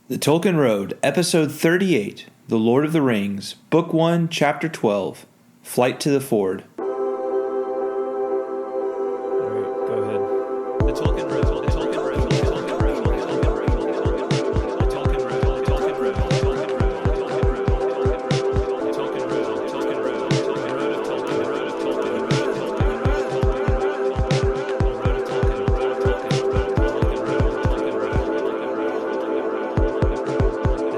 The Tolkien Road, Episode 38, The Lord of the Rings, Book 1, Chapter 12, Flight to the Ford. All right, go ahead. The Tolkien Road, the Tolkien Road, the Tolkien Road, the Tolkien Road, the Tolkien Road, the Tolkien Road, the Tolkien Road, the Tolkien Road, the Tolkien Road, the Tolkien Road, the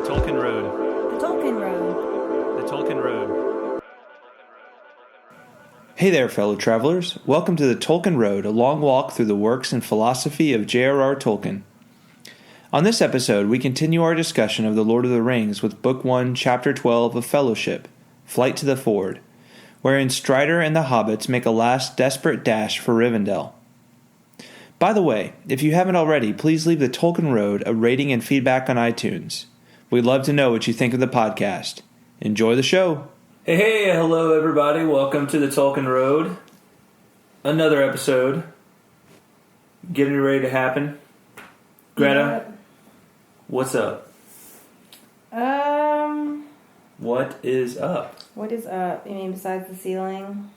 Tolkien Road, the Tolkien Road, the Tolkien Road, Hey there, fellow travelers. Welcome to the Tolkien Road, a long walk through the works and philosophy of J.R.R. Tolkien. On this episode, we continue our discussion of The Lord of the Rings with Book 1, Chapter 12 of Fellowship, Flight to the Ford, wherein Strider and the hobbits make a last desperate dash for Rivendell. By the way, if you haven't already, please leave the Tolkien Road a rating and feedback on iTunes. We'd love to know what you think of the podcast. Enjoy the show! Hey, hello everybody. Welcome to the Tolkien Road. Another episode. Getting ready to happen. Greta, what's up? What is up? What is up? You mean besides the ceiling?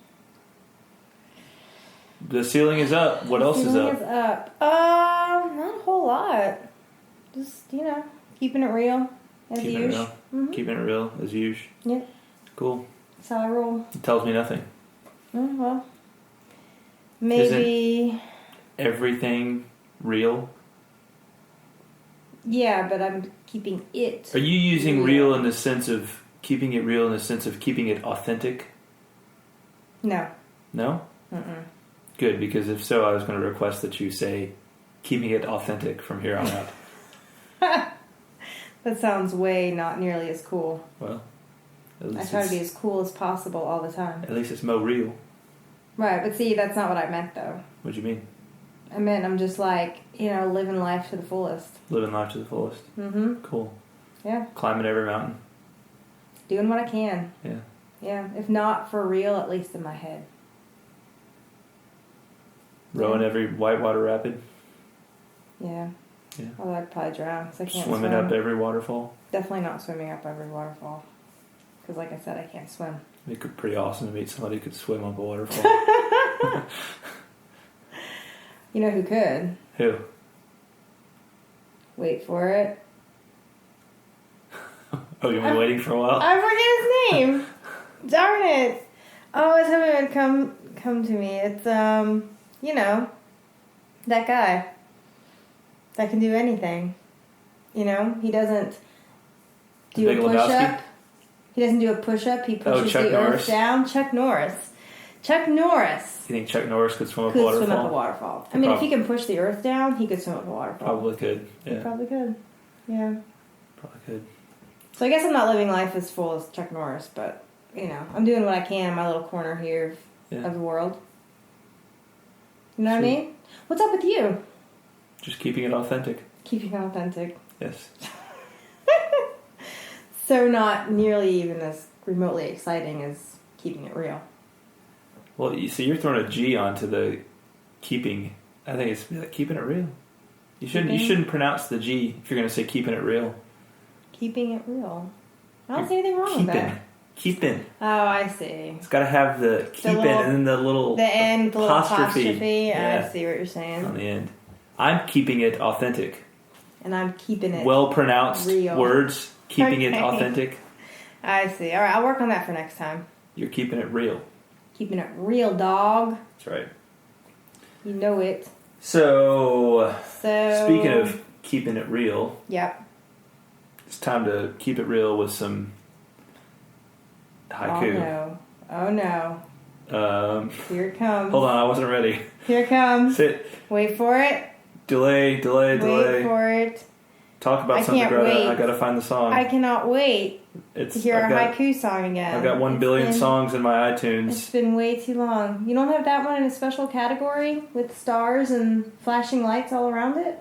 The ceiling is up. What else is up? The ceiling is up. Not a whole lot. Just, keeping it real as usual. Mm-hmm. Keeping it real as usual. Yep. Cool. That's how I roll. It tells me nothing. Well, maybe... Isn't everything real? Yeah, but I'm keeping it. Are you using real in the sense of keeping it real in the sense of keeping it authentic? No. No? Mm-mm. Good, because if so, I was going to request that you say keeping it authentic from here on out. That sounds way not nearly as cool. Well... I try to be as cool as possible all the time. At least it's more real. Right, but see, that's not what I meant, though. What do you mean? I meant I'm just like, living life to the fullest. Living life to the fullest. Mm-hmm. Cool. Yeah. Climbing every mountain. Doing what I can. Yeah. Yeah, if not for real, at least in my head. Rowing every whitewater rapid. Yeah. Yeah. Although I'd probably drown because I can't swim. Swimming up every waterfall. Definitely not swimming up every waterfall. Because like I said, I can't swim. It'd be pretty awesome to meet somebody who could swim up a waterfall. You know who could? Who? Wait for it. Oh, you've been waiting for a while? I forget his name. Darn it. Oh, I was hoping it would come to me. It's, that guy. That can do anything. He doesn't do a push-up. He doesn't do a push-up. He pushes the earth down. Chuck Norris. You think Chuck Norris could swim up a waterfall? I mean, if he can push the earth down, he could swim up a waterfall. Probably could. Yeah. He probably could. Yeah. Probably could. So I guess I'm not living life as full as Chuck Norris, but, I'm doing what I can in my little corner here of the world. You know what I mean? What's up with you? Just keeping it authentic. Keeping it authentic. Yes. So not nearly even as remotely exciting as keeping it real. Well, you see, you're throwing a G onto the keeping. I think it's keeping it real. You shouldn't pronounce the G if you're going to say keeping it real. Keeping it real. I don't see anything wrong with that. Keeping. Oh, I see. It's got to have the keeping and then the end, the little apostrophe. Yeah. I see what you're saying. On the end. I'm keeping it authentic. And I'm keeping it well-pronounced real. Words. Keeping it authentic. I see. All right, I'll work on that for next time. You're keeping it real. Keeping it real, dog. That's right. You know it. So speaking of keeping it real. Yep. It's time to keep it real with some haiku. Oh no. Here it comes. Hold on, I wasn't ready. Here it comes. Sit. Wait for it. Delay. Wait for it. Talk about something, Greta. I gotta find the song. I cannot wait to hear our haiku song again. I've got 1 billion songs in my iTunes. It's been way too long. You don't have that one in a special category with stars and flashing lights all around it?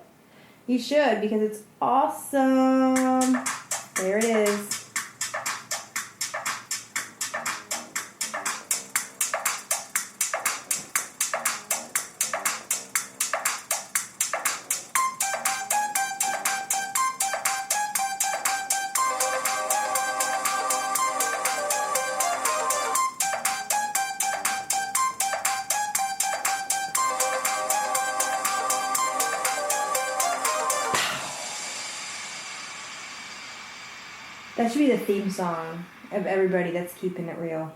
You should, because it's awesome. There it is. That should be the theme song of everybody that's keeping it real.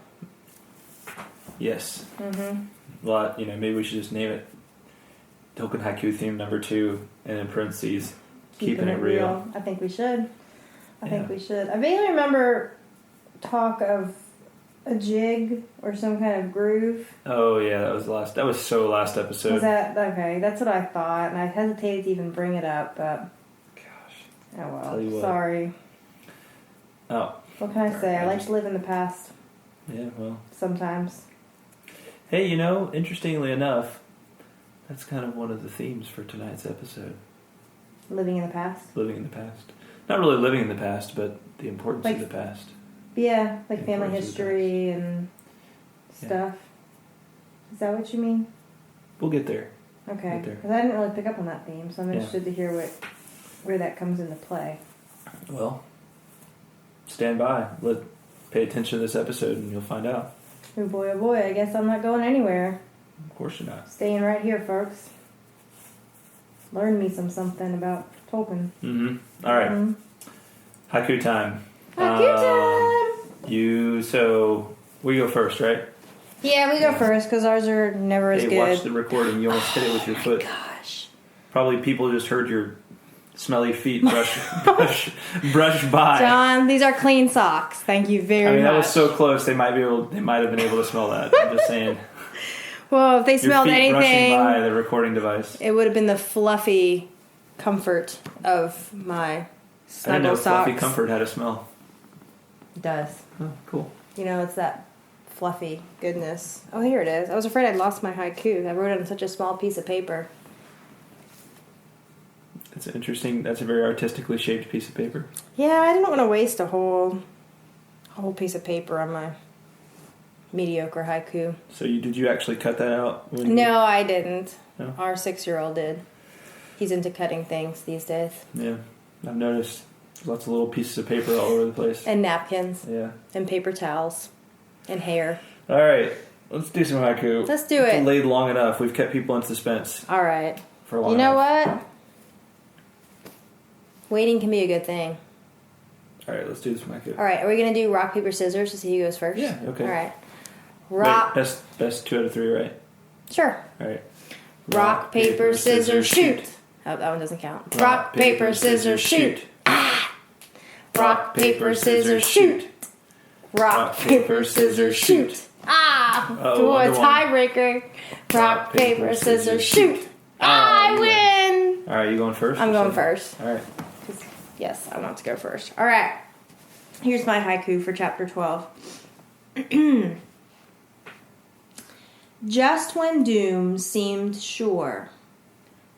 Yes. Well, maybe we should just name it Tolkien Haiku theme number 2, and in parentheses, keeping it real. I think we should. I vaguely remember talk of a jig or some kind of groove. Oh yeah, that was last episode. Was that okay? That's what I thought, and I hesitated to even bring it up, but gosh. Oh well. Sorry. Oh. What can I say? I like to live in the past. Yeah, well. Sometimes. Hey, interestingly enough, that's kind of one of the themes for tonight's episode. Living in the past? Living in the past. Not really living in the past, but the importance of the past. Yeah, like family history and stuff. Yeah. Is that what you mean? We'll get there. Okay. Because I didn't really pick up on that theme, so I'm interested to hear where that comes into play. Well, stand by. Pay attention to this episode and you'll find out. Oh boy, I guess I'm not going anywhere. Of course you're not. Staying right here, folks. Learn me something about Tolkien. All right. Haiku time. Haiku time! So we go first, right? Yeah, we go first because ours are never as good. Watch the recording. You almost hit it with your foot. Gosh. Probably people just heard your smelly feet brush by. John, these are clean socks. Thank you very much. That was so close. They might have been able to smell that. I'm just saying. Well, if they smelled anything, brushing by the recording device, it would have been the fluffy comfort of my snuggle I didn't know socks. Fluffy comfort had a smell. It does. Oh, cool. It's that fluffy goodness. Oh, here it is. I was afraid I'd lost my haiku. I wrote it on such a small piece of paper. It's interesting. That's a very artistically shaped piece of paper. Yeah, I didn't want to waste a whole piece of paper on my mediocre haiku. So did you actually cut that out? No, I didn't. No? Our 6-year-old did. He's into cutting things these days. Yeah, I've noticed lots of little pieces of paper all over the place. And napkins. Yeah. And paper towels. And hair. All right, let's do some haiku. Let's do it. It's delayed long enough. We've kept people in suspense. All right. For a long You know enough. what? Waiting can be a good thing. All right, let's do some haiku. All right, are we going to do rock, paper, scissors to see who goes first? Yeah, okay. All right. Wait, best 2 out of 3, right? Sure. All right. Rock, paper, scissors, shoot. Oh, that one doesn't count. Rock, paper, scissors, shoot. Ah! Rock, paper, scissors, shoot. Rock, paper, scissors, shoot. Ah! Oh, a tiebreaker. Rock, paper, scissors, shoot. I win! All right, you going first? I'm going first. All right. Yes, I want to go first. All right. Here's my haiku for chapter 12. Just when doom seemed sure,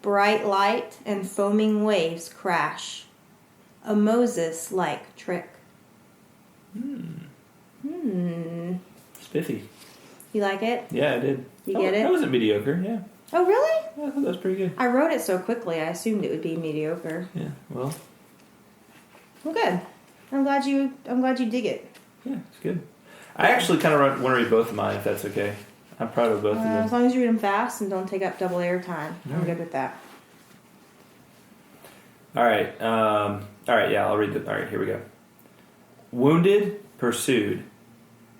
bright light and foaming waves crash. A Moses-like trick. Spiffy. You like it? Yeah, I did. You get it? That wasn't mediocre, yeah. Oh, really? Yeah, I thought that was pretty good. I wrote it so quickly, I assumed it would be mediocre. Yeah, well. Well, good. I'm glad you dig it. Yeah, it's good. I actually kind of want to read both of mine, if that's okay. I'm proud of both of them. As long as you read them fast and don't take up double air time. I'm good with that. All right. Yeah, I'll read it. All right, here we go. Wounded, pursued.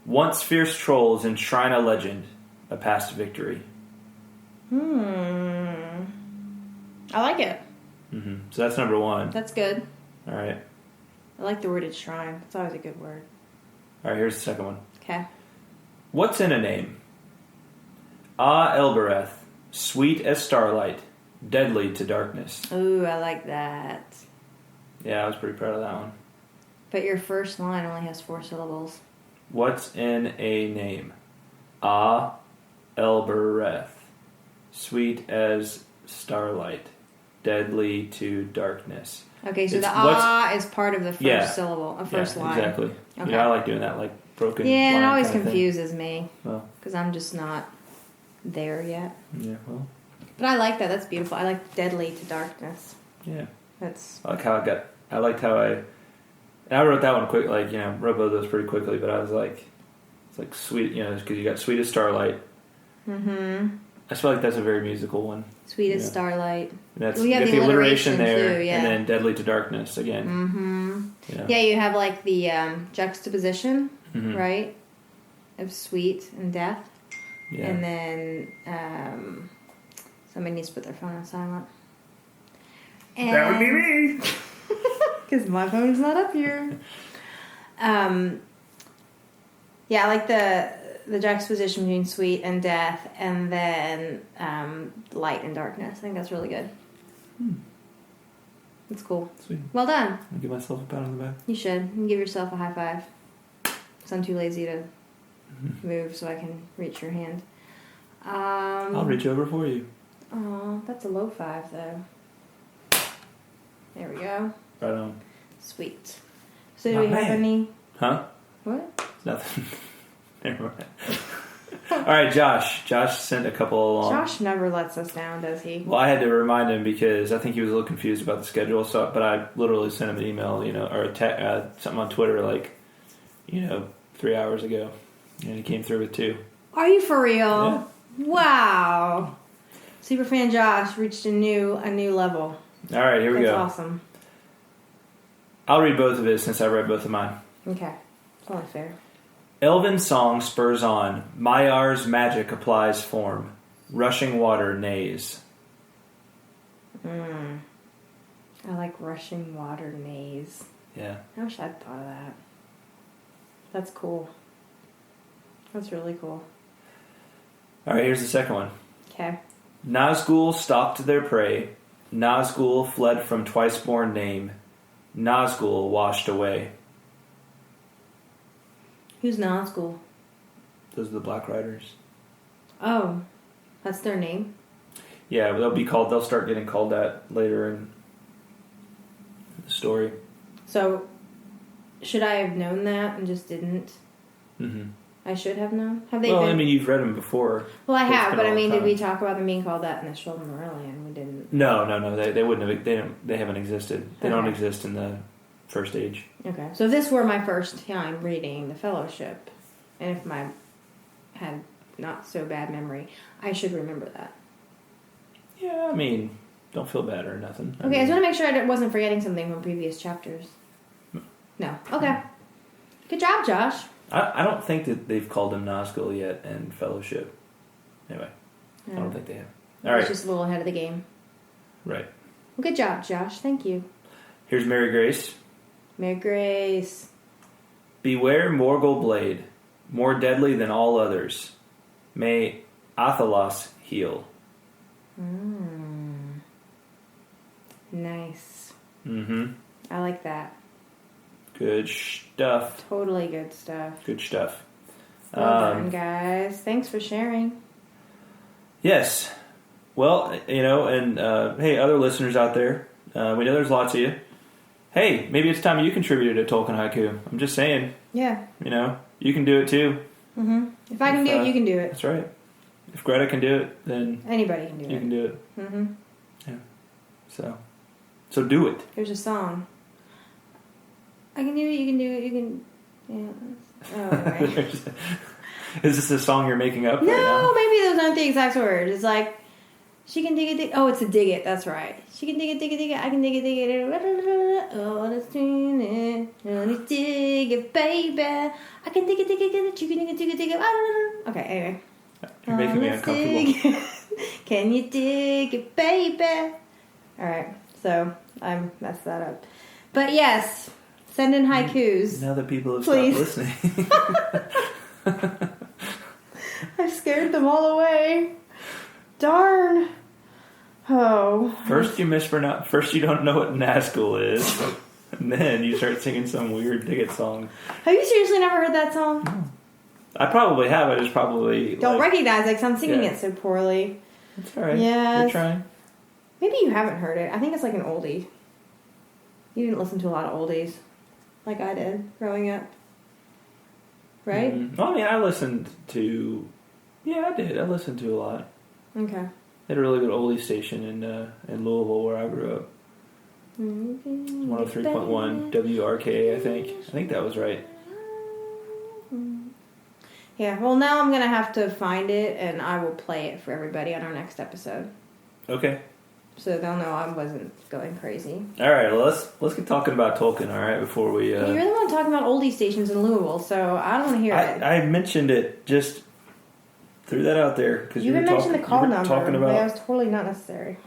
Once fierce trolls enshrine a legend, a past victory. I like it. So that's number 1. That's good. All right. I like the word enshrine. It's always a good word. All right, here's the second one. Okay. What's in a name? Ah, Elbereth, sweet as starlight, deadly to darkness. Ooh, I like that. Yeah, I was pretty proud of that one. But your first line only has 4 syllables. What's in a name? Ah, Elbereth, sweet as starlight, deadly to darkness. Okay, so the is part of the first syllable, first line. Exactly. Okay. I like doing that, like broken. Yeah, and it always kind of confuses me. Well, because I'm just not there yet. Yeah, well. But I like that. That's beautiful. I like deadly to darkness. Yeah. I liked how I wrote that one quick, wrote both of those pretty quickly, but I was like, it's like sweet, because you got sweet as starlight. I feel like that's a very musical one. Sweet as Starlight. That's, you have the alliteration there, too, and then Deadly to Darkness again. Mm-hmm. Yeah, you have like the juxtaposition, right, of sweet and death. Yeah. And then somebody needs to put their phone on silent. And that would be me. Because my phone's not up here. Yeah, I like the juxtaposition between sweet and death, and then light and darkness. I think that's really good. That's cool. Sweet. Well done. I'll give myself a pat on the back. You should. You can give yourself a high five. Because I'm too lazy to move so I can reach your hand. I'll reach over for you. Oh, that's a low five, though. There we go. Right on. Sweet. So do we have any... Huh? What? Nothing. Never mind. All right, Josh. Josh sent a couple along. Josh never lets us down, does he? Well, I had to remind him because I think he was a little confused about the schedule. So, but I literally sent him an email, or something on Twitter, 3 hours ago, and he came through with 2. Are you for real? Yeah. Wow. Superfan Josh reached a new level. All right, here we go. That's awesome. I'll read both of his since I read both of mine. Okay, it's only fair. Elven song spurs on. Maiar's magic applies form. Rushing water neighs. I like rushing water neighs. Yeah. I wish I'd thought of that. That's cool. That's really cool. All right, here's the second one. Okay. Nazgul stalked their prey. Nazgul fled from twice-born name. Nazgul washed away. Who's Nazgul? Those are the Black Riders. Oh, that's their name? Yeah, they'll start getting called that later in the story. So, should I have known that and just didn't? Mm-hmm. I should have known? Have they been... you've read them before. Well, I have, but did we talk about them being called that in the Silmarillion? We didn't. No. They wouldn't have. They haven't existed. They don't exist in the First Age. Okay. So if this were my first time reading The Fellowship, and if I had not so bad memory, I should remember that. Yeah, don't feel bad or nothing. I just want to make sure I wasn't forgetting something from previous chapters. No. Okay. Good job, Josh. I don't think that they've called him Nazgul yet in Fellowship. Anyway, I don't think they have. All right. Just a little ahead of the game. Right. Well, good job, Josh. Thank you. Here's Mary Grace. Mary Grace. Beware Morgul Blade, more deadly than all others. May Athelas heal. Nice. Mm-hmm. I like that. Good stuff. Totally good stuff. Good stuff. Well done, guys. Thanks for sharing. Yes. Well, and hey, other listeners out there, we know there's lots of you. Hey, maybe it's time you contributed to Tolkien Haiku. I'm just saying. Yeah. You can do it too. Mm-hmm. If I can do it, you can do it. That's right. If Greta can do it, then anybody can do it. You can do it. Mm-hmm. Yeah. So do it. There's a song. I can do it, you can do it, you can... Yeah. Oh, right. Is this a song you're making up right now? No, maybe those aren't the exact words. It's like, she can dig it, Oh, it's a dig it, that's right. She can dig it, I can dig it. Oh, let's do it. Let's dig it, baby. I can dig it, you can dig it. Okay, anyway. You're making me uncomfortable. Can you dig it, baby? Alright, so I messed that up. But yes... Send in haikus. Now that people have stopped listening. I've scared them all away. Darn. Oh. First you don't know what Nazgul is. And then you start singing some weird Diggit song. Have you seriously never heard that song? No. I probably have. I just probably... Don't recognize it because I'm singing it so poorly. That's alright. Yes. You're trying. Maybe you haven't heard it. I think it's like an oldie. You didn't listen to a lot of oldies. Like I did growing up. Right? Well, I listened to... Yeah, I did. I listened to a lot. Okay. They had a really good oldie station in Louisville where I grew up. 103.1 WRK, I think. I think that was right. Yeah, well, now I'm going to have to find it, and I will play it for everybody on our next episode. Okay. So they'll know I wasn't going crazy. All right, well, let's get talking about Tolkien, all right, before we... You're the one talking about oldie stations in Louisville, so I don't want to hear it. I mentioned it, just threw that out there. You didn't mention the call number. Talking about, that was totally not necessary.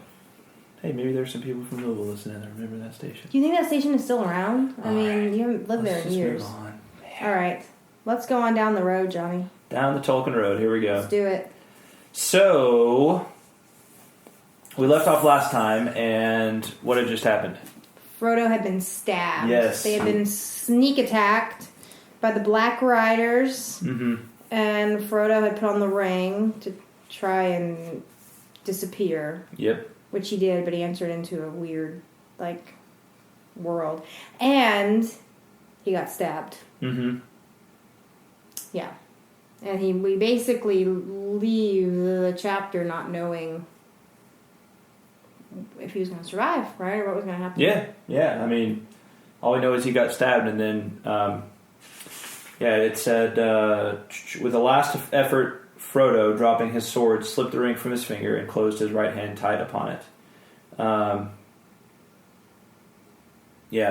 Hey, maybe there's some people from Louisville listening that remember that station. Do you think that station is still around? I mean, right. You haven't lived there in years. Move on. All right, let's go on down the road, Johnny. Down the Tolkien Road, here we go. Let's do it. So... we left off last time, and what had just happened? Frodo had been stabbed. Yes. They had been sneak attacked by the Black Riders, and Frodo had put on the ring to try and disappear. Yep. Which he did, but he entered into a weird, world. And he got stabbed. Mm-hmm. Yeah. And we basically leave the chapter not knowing if he was going to survive, right? Or what was going to happen. Yeah. I mean, all we know is he got stabbed, and then, it said, with a last effort, Frodo, dropping his sword, slipped the ring from his finger and closed his right hand tight upon it.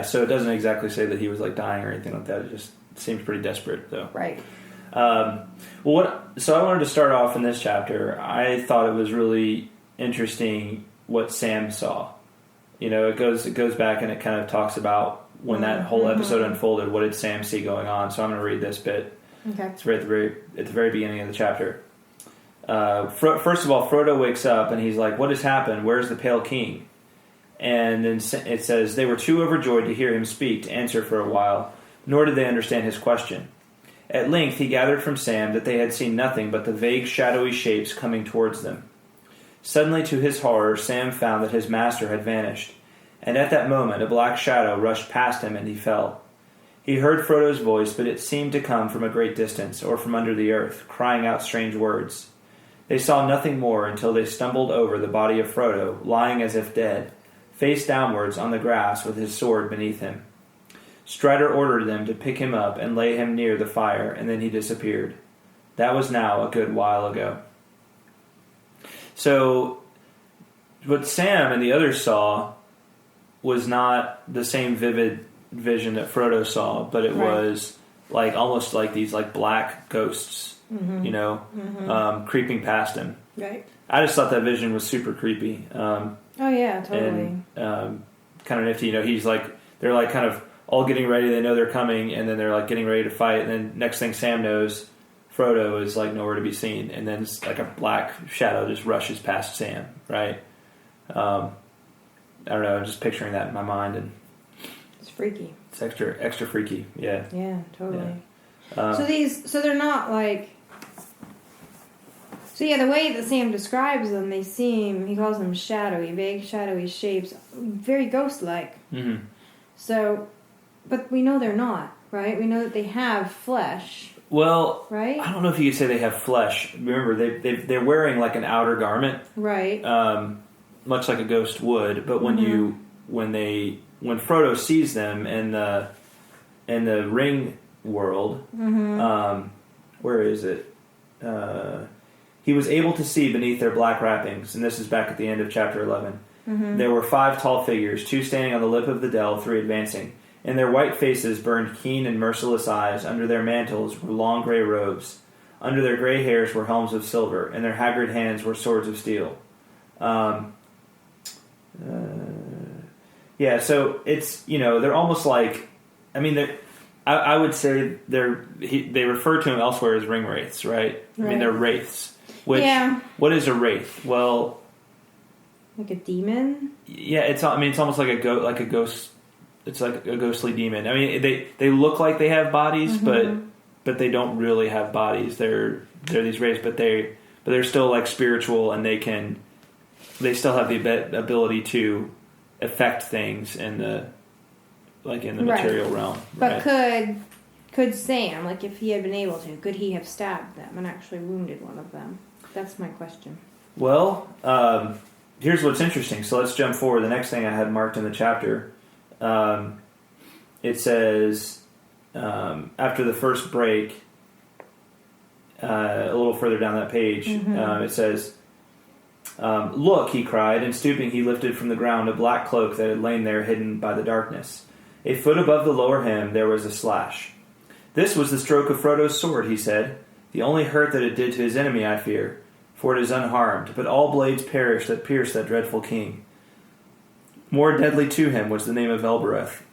So it doesn't exactly say that he was, dying or anything like that. It just seems pretty desperate, though. Right. So I wanted to start off in this chapter. I thought it was really interesting what Sam saw. It goes back and it kind of talks about when that whole episode unfolded. What did Sam see going on? So I'm going to read this bit. Okay. It's right at the very beginning of the chapter. First of all, Frodo wakes up and he's like, "What has happened? Where's the Pale King?" And then it says, "They were too overjoyed to hear him speak to answer for a while, nor did they understand his question. At length he gathered from Sam that they had seen nothing but the vague shadowy shapes coming towards them. Suddenly, to his horror, Sam found that his master had vanished, and at that moment a black shadow rushed past him and he fell. He heard Frodo's voice, but it seemed to come from a great distance, or from under the earth, crying out strange words. They saw nothing more until they stumbled over the body of Frodo, lying as if dead, face downwards on the grass with his sword beneath him. Strider ordered them to pick him up and lay him near the fire, and then he disappeared. That was now a good while ago." So, what Sam and the others saw was not the same vivid vision that Frodo saw, but it was almost like these black ghosts, creeping past him. Right. I just thought that vision was super creepy. Oh yeah, totally. And kind of nifty. They're kind of all getting ready. They know they're coming, and then they're getting ready to fight. And then next thing Sam knows, Frodo is nowhere to be seen, and then a black shadow just rushes past Sam. Right. I don't know. I'm just picturing that in my mind, and it's freaky. It's extra freaky. Yeah. Yeah, totally. Yeah. So they're not So yeah, the way that Sam describes them, they seem, he calls them shadowy, vague shadowy shapes, very ghost-like. Mm-hmm. So, but we know they're not, right? We know that they have flesh. Well, right? I don't know if you could say they have flesh. Remember, they're wearing an outer garment, right? Much like a ghost would. But when when Frodo sees them in the ring world, where is it? He was able to see beneath their black wrappings, and this is back at the end of chapter 11. Mm-hmm. There were 5 tall figures, 2 standing on the lip of the dell, 3 advancing. In their white faces burned keen and merciless eyes. Under their mantles were long gray robes. Under their gray hairs were helms of silver. In their haggard hands were swords of steel. So it's, they're almost I would say they refer to them elsewhere as ring wraiths, right? I mean, they're wraiths. What is a wraith? Well, like a demon? Yeah, it's almost like a ghost. It's like a ghostly demon. I mean, they look like they have bodies, but they don't really have bodies. They're these wraiths, but they're still spiritual, and they still have the ability to affect things in the material realm. But could Sam, if he had been able to, could he have stabbed them and actually wounded one of them? That's my question. Well, here's what's interesting. So let's jump forward. The next thing I had marked in the chapter, it says, after the first break, a little further down that page, it says, "Look," he cried, and stooping he lifted from the ground a black cloak that had lain there hidden by the darkness. A foot above the lower hem there was a slash. "This was the stroke of Frodo's sword," he said. "The only hurt that it did to his enemy, I fear, for it is unharmed, but all blades perish that pierce that dreadful king. More deadly to him was the name of Elbereth."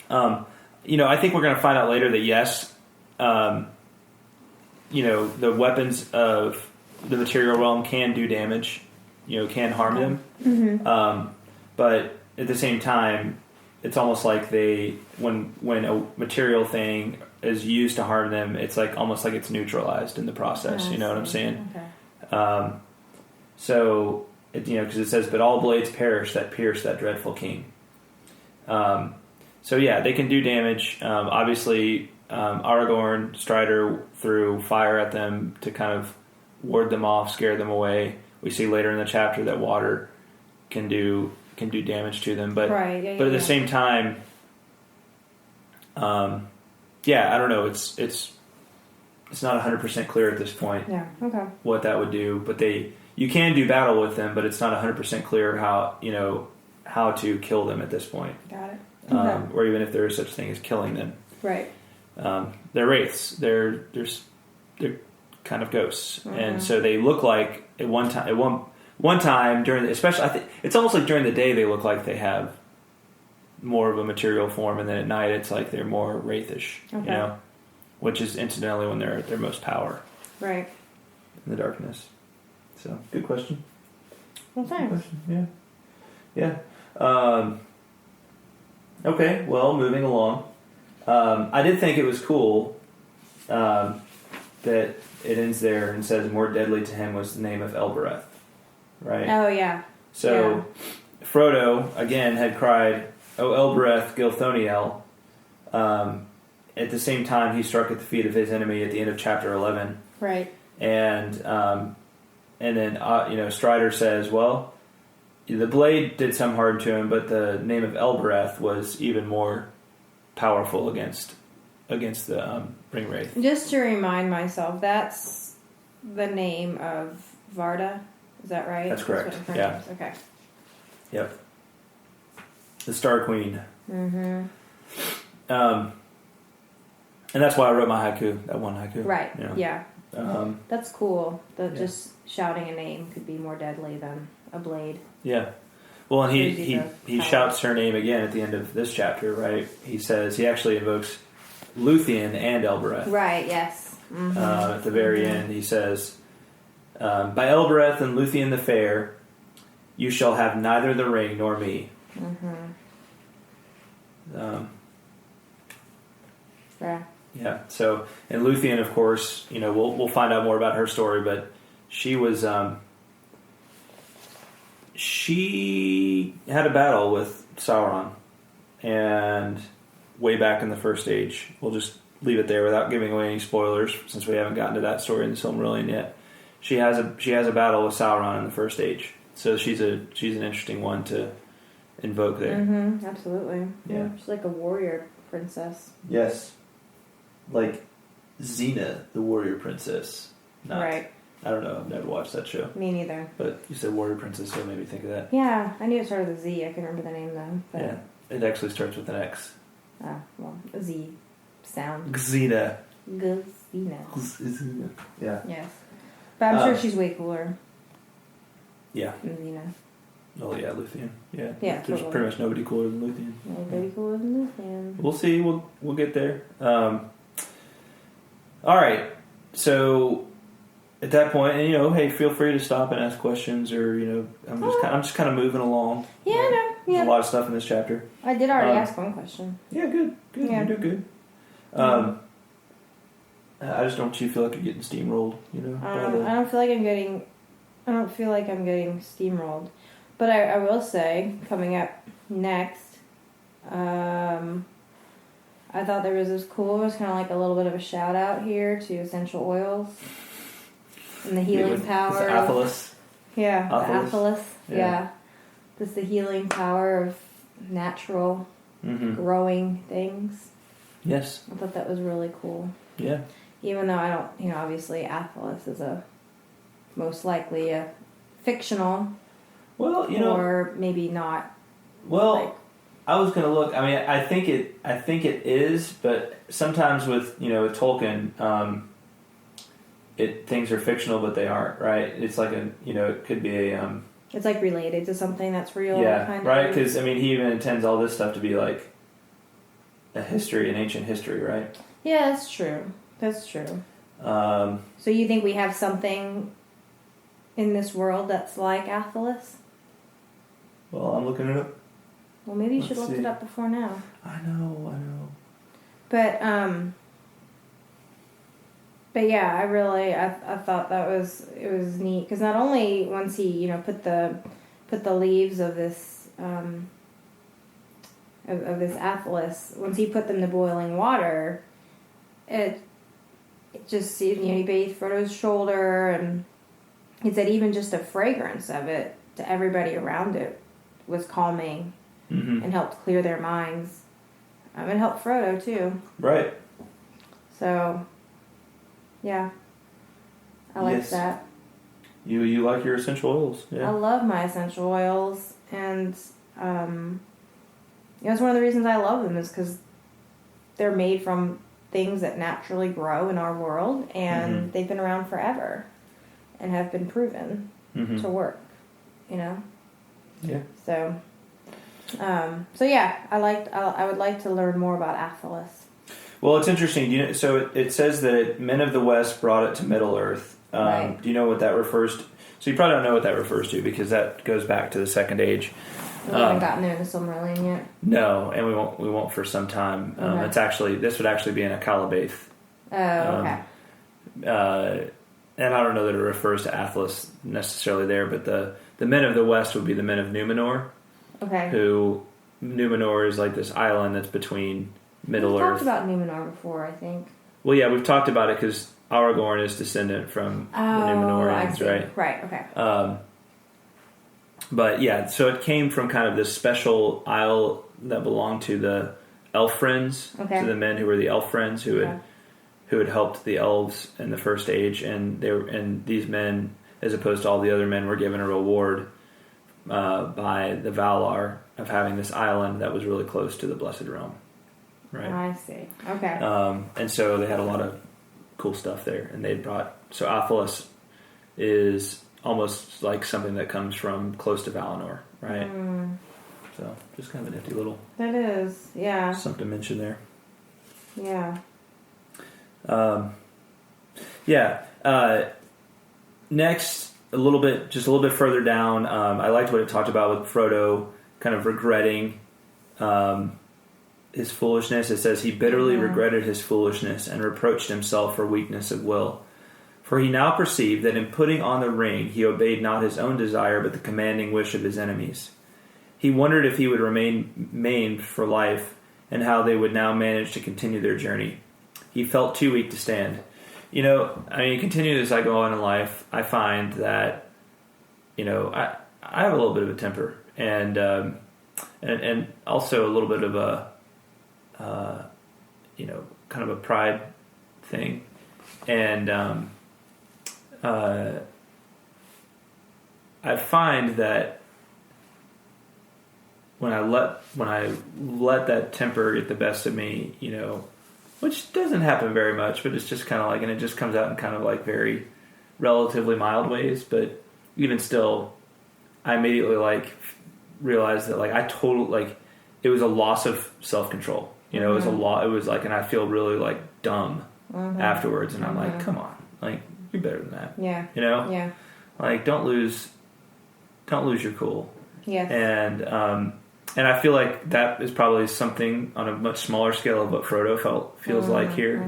I think we're going to find out later that yes, the weapons of the material realm can do damage, can harm them. Mm-hmm. But at the same time, it's almost like when a material thing is used to harm them, it's like almost like it's neutralized in the process. You know what I'm saying? Okay. Because it says, "But all blades perish that pierce that dreadful king." They can do damage. Obviously, Aragorn, Strider threw fire at them to kind of ward them off, scare them away. We see later in the chapter that water can do damage to them, but at the same time, I don't know. It's not 100% clear at this point. Yeah. Okay. What that would do, but you can do battle with them, but it's not 100% clear how to kill them at this point. Got it. Okay. Or even if there is such thing as killing them. Right. They're wraiths. They're kind of ghosts, and so they look like at one time during especially I think it's almost like during the day they look like they have more of a material form, and then at night it's like they're more wraithish. Okay. Which is incidentally when they're at their most power. Right. In the darkness. So good question. Well, thanks. Good question. Yeah. Okay, well, moving along. I did think it was cool that it ends there and says, "More deadly to him was the name of Elbereth." Right? Oh, yeah. So, Frodo, again, had cried, "O Elbereth Gilthoniel." At the same time, he struck at the feet of his enemy at the end of chapter 11. Right. And then, Strider says, well, the blade did some harm to him, but the name of Elbereth was even more powerful against the ring wraith. Just to remind myself, that's the name of Varda. Is that right? That's correct. Yeah. Okay. Yep. The Star Queen. Mm-hmm. And that's why I wrote my haiku. That one haiku. Right. Yeah. That's cool. Just shouting a name could be more deadly than a blade. Yeah. Well, and he shouts her name again at the end of this chapter, right? He says, he actually invokes Luthien and Elbereth. Right, yes. Mm-hmm. At the very end, he says, by Elbereth and Luthien the Fair, you shall have neither the ring nor me. Mm-hmm. Yeah. So, and Luthien, of course, we'll find out more about her story, but she was, she had a battle with Sauron, and way back in the First Age. We'll just leave it there without giving away any spoilers, since we haven't gotten to that story in the Silmarillion yet. She has a battle with Sauron in the First Age, so she's an interesting one to invoke there. Mm-hmm, absolutely. Yeah, she's like a warrior princess. Yes, like Xena, the warrior princess. Right. I don't know. I've never watched that show. Me neither. But you said warrior princess, so it made me think of that. Yeah, I knew it started with a Z. I can remember the name though. But... yeah, it actually starts with an X. Ah, well, a Z sound. Xena. Xena. Yeah. Yes. But I'm sure she's way cooler. Yeah. Than Xena. Oh yeah, Luthien. Yeah. Yeah. There's pretty much nobody cooler than Luthien. Nobody cooler than Luthien. We'll see. We'll get there. All right. So at that point, and hey, feel free to stop and ask questions, or I'm just kind of moving along. Yeah, no. Yeah. There's a lot of stuff in this chapter. I did already ask one question. Yeah, good. Yeah. You do good. I just don't feel like you're getting steamrolled. I don't feel like I'm getting steamrolled. But I will say, coming up next, I thought there was this cool. It was kind of like a little bit of a shout out here to essential oils and the healing power. Athelas. Yeah, Athelas. the Athelas. Yeah. Just the healing power of natural growing things. Yes. I thought that was really cool. Yeah. even though I don't, obviously Athelas is most likely a fictional. Well, or maybe not. Well, I was going to look. I mean, I think it is, but sometimes with with Tolkien, things are fictional, but they aren't, right? It's like it could be a. It's like related to something that's real. Yeah, right. Because he even intends all this stuff to be like an ancient history, right? Yeah, that's true. That's true. So you think we have something in this world that's like Athelas? Well, I'm looking it up. Well, maybe you should look it up before now. I know. But yeah, I thought it was neat because not only once he put the leaves of this of this Athelas, once he put them to boiling water, it just he bathed Frodo's shoulder, and he said even just a fragrance of it to everybody around it was calming and helped clear their minds. It helped Frodo too. Right. So, yeah, I like that. You like your essential oils? Yeah. I love my essential oils, and it's one of the reasons I love them is because they're made from things that naturally grow in our world, and they've been around forever and have been proven to work. Yeah. So yeah, I would like to learn more about Athelas. Well, it's interesting. So it says that men of the West brought it to Middle Earth. Right. Do you know what that refers to? So you probably don't know what that refers to because that goes back to the Second Age. We haven't gotten into Silmarillion yet. No, and we won't for some time. This would actually be in a Calabath. Oh, okay. And I don't know that it refers to Athelas necessarily there, but the men of the West would be the men of Numenor. Okay. Numenor is like this island that's between Middle Earth. We've talked about Numenor before, I think. Well, yeah, we've talked about it because Aragorn is descendant from the Numenorians, right? Right, okay. But yeah, so it came from kind of this special isle that belonged to the elf friends, to the men who were the elf friends who had helped the elves in the First Age, and these men, as opposed to all the other men, were given a reward by the Valar of having this island that was really close to the Blessed Realm. Right. I see. Okay. And so they had a lot of cool stuff there, and so Athelas is almost like something that comes from close to Valinor, right? So just kind of a nifty little. That is, yeah. Something to mention there. Yeah. Next, a little bit further down, I liked what it talked about with Frodo kind of regretting his foolishness. It says he bitterly regretted his foolishness and reproached himself for weakness of will. For he now perceived that in putting on the ring he obeyed not his own desire but the commanding wish of his enemies. He wondered if he would remain maimed for life and how they would now manage to continue their journey. He felt too weak to stand. Continue as I go on in life, I find that, I have a little bit of a temper and also a little bit of a, kind of a pride thing. And I find that when I let that temper get the best of me, which doesn't happen very much, but it's just kind of like, and it just comes out in kind of like very relatively mild ways. But even still, I immediately realized that it was a loss of self-control. It was a lot. It was and I feel really dumb afterwards, and I'm like, come on, you're better than that. Yeah. Yeah. Don't lose your cool. Yeah. And I feel like that is probably something on a much smaller scale of what Frodo feels like here.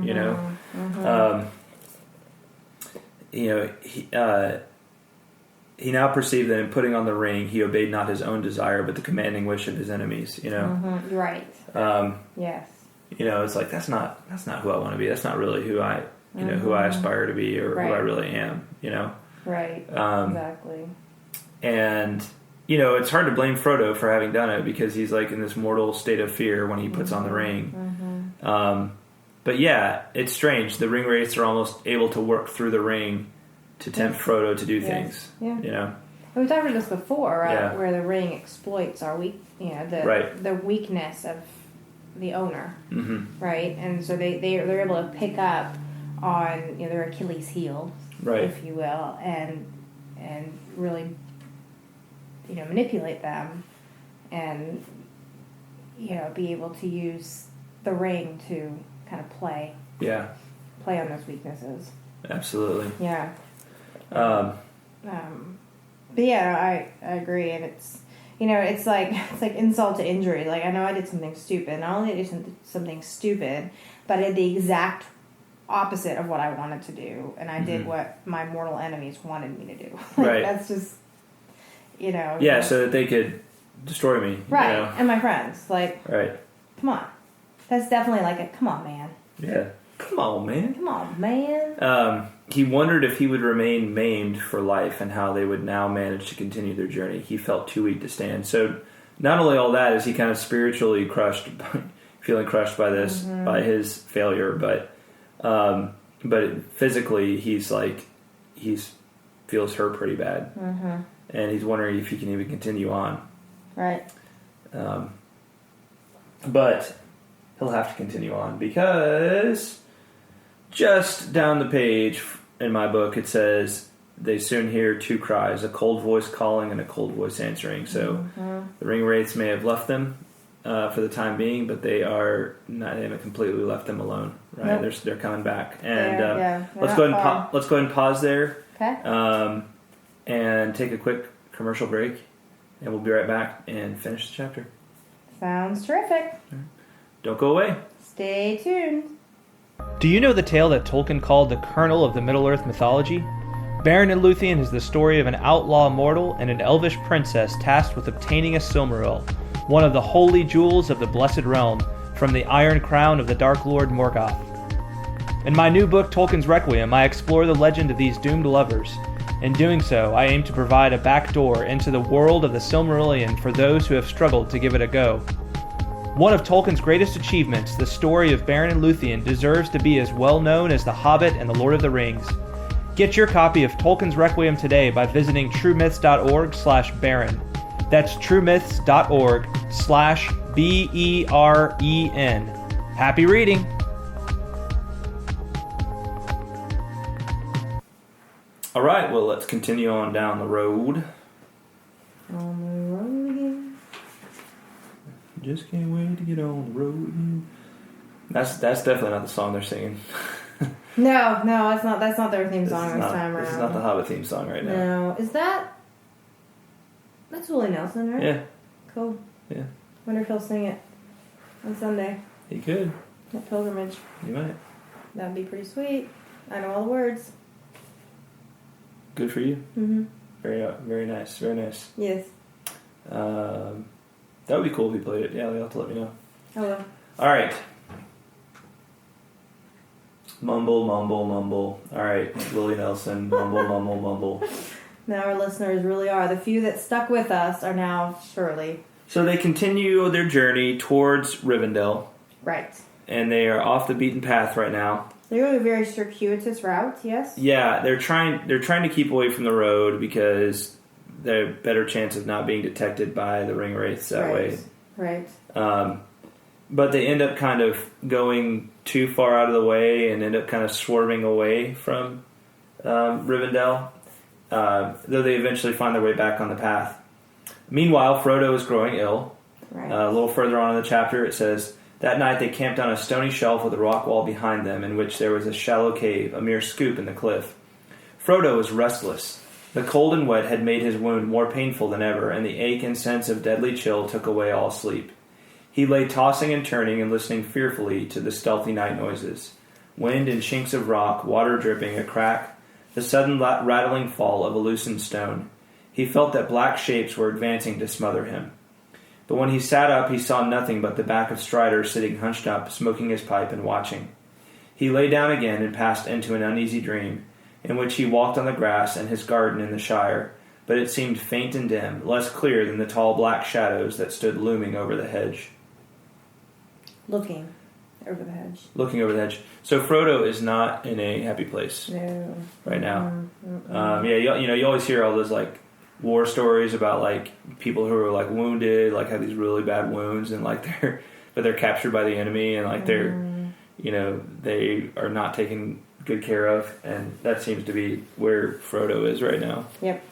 He now perceived that in putting on the ring, he obeyed not his own desire, but the commanding wish of his enemies. Right. Yes. It's like that's not who I want to be. That's not really who I who I aspire to be or who I really am. Right. Exactly. And it's hard to blame Frodo for having done it because he's in this mortal state of fear when he puts on the ring. But But yeah, it's strange. The ring wraiths are almost able to work through the ring to tempt Frodo to do things. Yeah. You know? We talked about this before, right? Yeah. Where the ring exploits our the weakness of the owner, right? And so they're able to pick up on their Achilles heel, right, if you will, and really manipulate them, and be able to use the ring to kind of play on those weaknesses. Absolutely. Yeah. But yeah, I agree, and it's it's like insult to injury. Like, I know I did something stupid. Not only did I do something stupid, but I did the exact opposite of what I wanted to do, and I did what my mortal enemies wanted me to do. Right. That's just Yeah, so that they could destroy me. Right, and my friends. Like, right. Come on. That's definitely like a come on, man. Yeah. Come on, man. Come on, man. He wondered if he would remain maimed for life and how they would now manage to continue their journey. He felt too weak to stand. So not only all that is he kind of spiritually feeling crushed by this, by his failure, but physically he feels hurt pretty bad. And he's wondering if he can even continue on. Right. But he'll have to continue on because just down the page in my book it says they soon hear two cries, a cold voice calling and a cold voice answering. So the ring wraiths may have left them for the time being, but they haven't completely left them alone. Right? Nope. They're coming back. And let's go ahead and pause there. Okay. And take a quick commercial break, and we'll be right back and finish the chapter. Sounds terrific. Right. Don't go away. Stay tuned. Do you know the tale that Tolkien called the kernel of the Middle-earth mythology? Beren and Luthien is the story of an outlaw mortal and an elvish princess tasked with obtaining a Silmaril, one of the holy jewels of the Blessed Realm, from the Iron Crown of the Dark Lord Morgoth. In my new book, Tolkien's Requiem, I explore the legend of these doomed lovers. In doing so, I aim to provide a backdoor into the world of the Silmarillion for those who have struggled to give it a go. One of Tolkien's greatest achievements, the story of Beren and Luthien, deserves to be as well known as The Hobbit and The Lord of the Rings. Get your copy of Tolkien's Requiem today by visiting truemyths.org/Beren. That's truemyths.org/BEREN. Happy reading! All right, well, let's continue on down the road. On the road again. Just can't wait to get on the road again. That's definitely not the song they're singing. No, that's not their theme song this time around. This is not the Hobbit theme song right now. No, is that? That's Willie Nelson, right? Yeah. Cool. Yeah. Wonder if he'll sing it on Sunday. He could. At Pilgrimage. He might. That'd be pretty sweet. I know all the words. Good for you. Mm-hmm. Very nice. Very nice. Yes. That would be cool if he played it. Yeah, you'll have to let me know. I will. All right. Mumble, mumble, mumble. All right, Willie Nelson. Mumble, mumble, mumble. Now our listeners really are. The few that stuck with us are now surely. So they continue their journey towards Rivendell. Right. And they are off the beaten path right now. They're going a very circuitous route, yes? Yeah, they're trying to keep away from the road because they're a better chance of not being detected by the ring wraiths that way. Right. But they end up kind of going too far out of the way and end up kind of swerving away from Rivendell, though they eventually find their way back on the path. Meanwhile, Frodo is growing ill. Right. A little further on in the chapter, it says, that night they camped on a stony shelf with a rock wall behind them, in which there was a shallow cave, a mere scoop in the cliff. Frodo was restless. The cold and wet had made his wound more painful than ever, and the ache and sense of deadly chill took away all sleep. He lay tossing and turning and listening fearfully to the stealthy night noises. Wind and chinks of rock, water dripping, a crack, the sudden rattling fall of a loosened stone. He felt that black shapes were advancing to smother him. But when he sat up, he saw nothing but the back of Strider sitting hunched up, smoking his pipe and watching. He lay down again and passed into an uneasy dream, in which he walked on the grass and his garden in the Shire, but it seemed faint and dim, less clear than the tall black shadows that stood looming over the hedge. Looking over the hedge. Looking over the hedge. So Frodo is not in a happy place. No. Right now. You always hear all those like war stories about like people who are like wounded, like have these really bad wounds, and like they're captured by the enemy, and like they are not taken good care of, and that seems to be where Frodo is right now. Yep.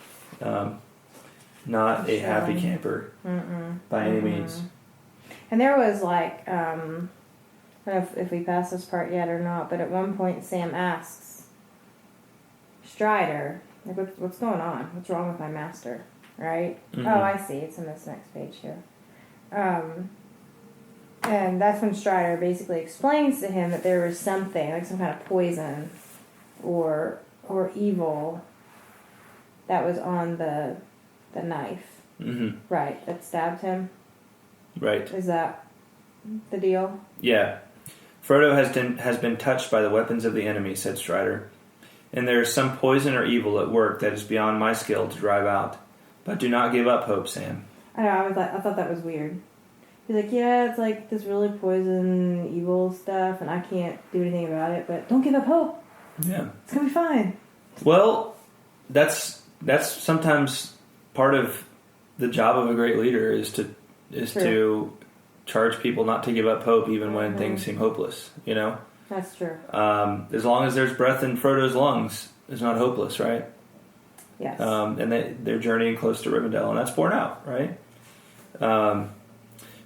Not a happy camper by any means. And there was like, I don't know if we passed this part yet or not, but at one point Sam asks Strider, like, what's going on? What's wrong with my master? Right? Mm-hmm. Oh, I see. It's in this next page here. And that's when Strider basically explains to him that there was something, like some kind of poison or evil that was on the knife. Mm-hmm. Right, that stabbed him. Right. Is that the deal? Yeah. Frodo has been touched by the weapons of the enemy, said Strider. And there is some poison or evil at work that is beyond my skill to drive out. But do not give up hope, Sam. I know, I thought that was weird. He's like, yeah, it's like this really poison, evil stuff, and I can't do anything about it, but don't give up hope. Yeah. It's going to be fine. Well, that's sometimes part of the job of a great leader is to charge people not to give up hope even when things seem hopeless, you know? That's true. As long as there's breath in Frodo's lungs, it's not hopeless, right? Yes. And they're journeying close to Rivendell, and that's borne out, right?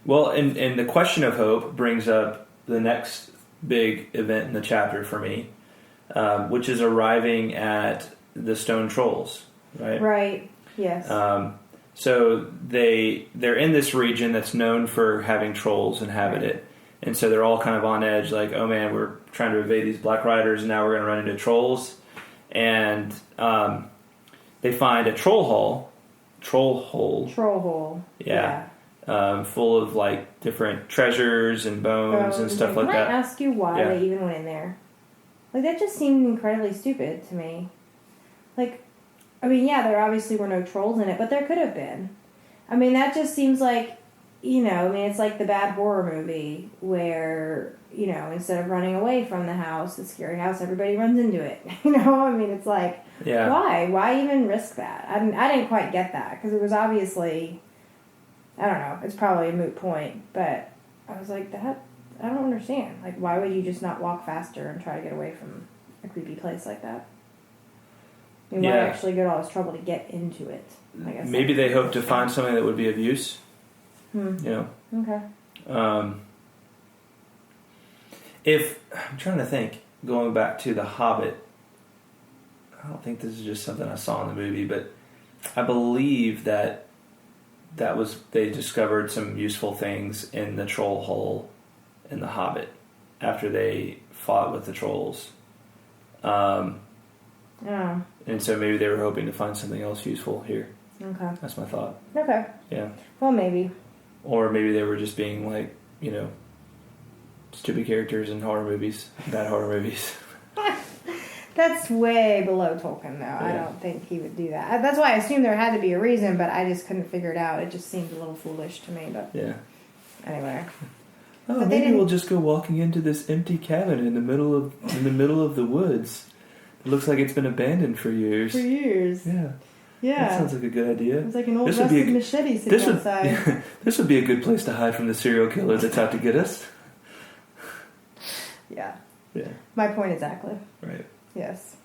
Well, and the question of hope brings up the next big event in the chapter for me, which is arriving at the stone trolls, right? Right, yes. So they're in this region that's known for having trolls inhabit it. And so they're all kind of on edge, like, oh man, we're trying to evade these Black Riders, and now we're going to run into trolls. And they find a troll hole. Yeah. Full of like different treasures and bones and stuff like that. Can I ask you why they even went in there? Like, that just seemed incredibly stupid to me. Like, I mean, yeah, there obviously were no trolls in it, but there could have been. I mean, that just seems like, you know, I mean, it's like the bad horror movie where, you know, instead of running away from the house, the scary house, everybody runs into it. You know, I mean, it's like, why? Why even risk that? I didn't quite get that, because it was obviously, I don't know, it's probably a moot point, but I was like, that, I don't understand. Like, why would you just not walk faster and try to get away from a creepy place like that? I mean, why actually go to all this trouble to get into it? I guess maybe they hope to find something that would be of use. You know? Okay. I'm trying to think, going back to The Hobbit, I don't think this is just something I saw in the movie, but I believe that they discovered some useful things in the troll hole in The Hobbit after they fought with the trolls. And so maybe they were hoping to find something else useful here. Okay. That's my thought. Okay. Yeah. Well, maybe. Or maybe they were just being like, you know, stupid characters in horror movies, bad horror movies. That's way below Tolkien, though. Yeah. I don't think he would do that. That's why I assumed there had to be a reason, but I just couldn't figure it out. It just seemed a little foolish to me. But yeah. Anyway. Oh, maybe we'll just go walking into this empty cabin in the middle of the woods. It looks like it's been abandoned for years. Yeah. Yeah. That sounds like a good idea. It's like an old rusted machete sitting outside. This would be a good place to hide from the serial killer that's out to get us. Yeah. Yeah. My point exactly. Right. Yes.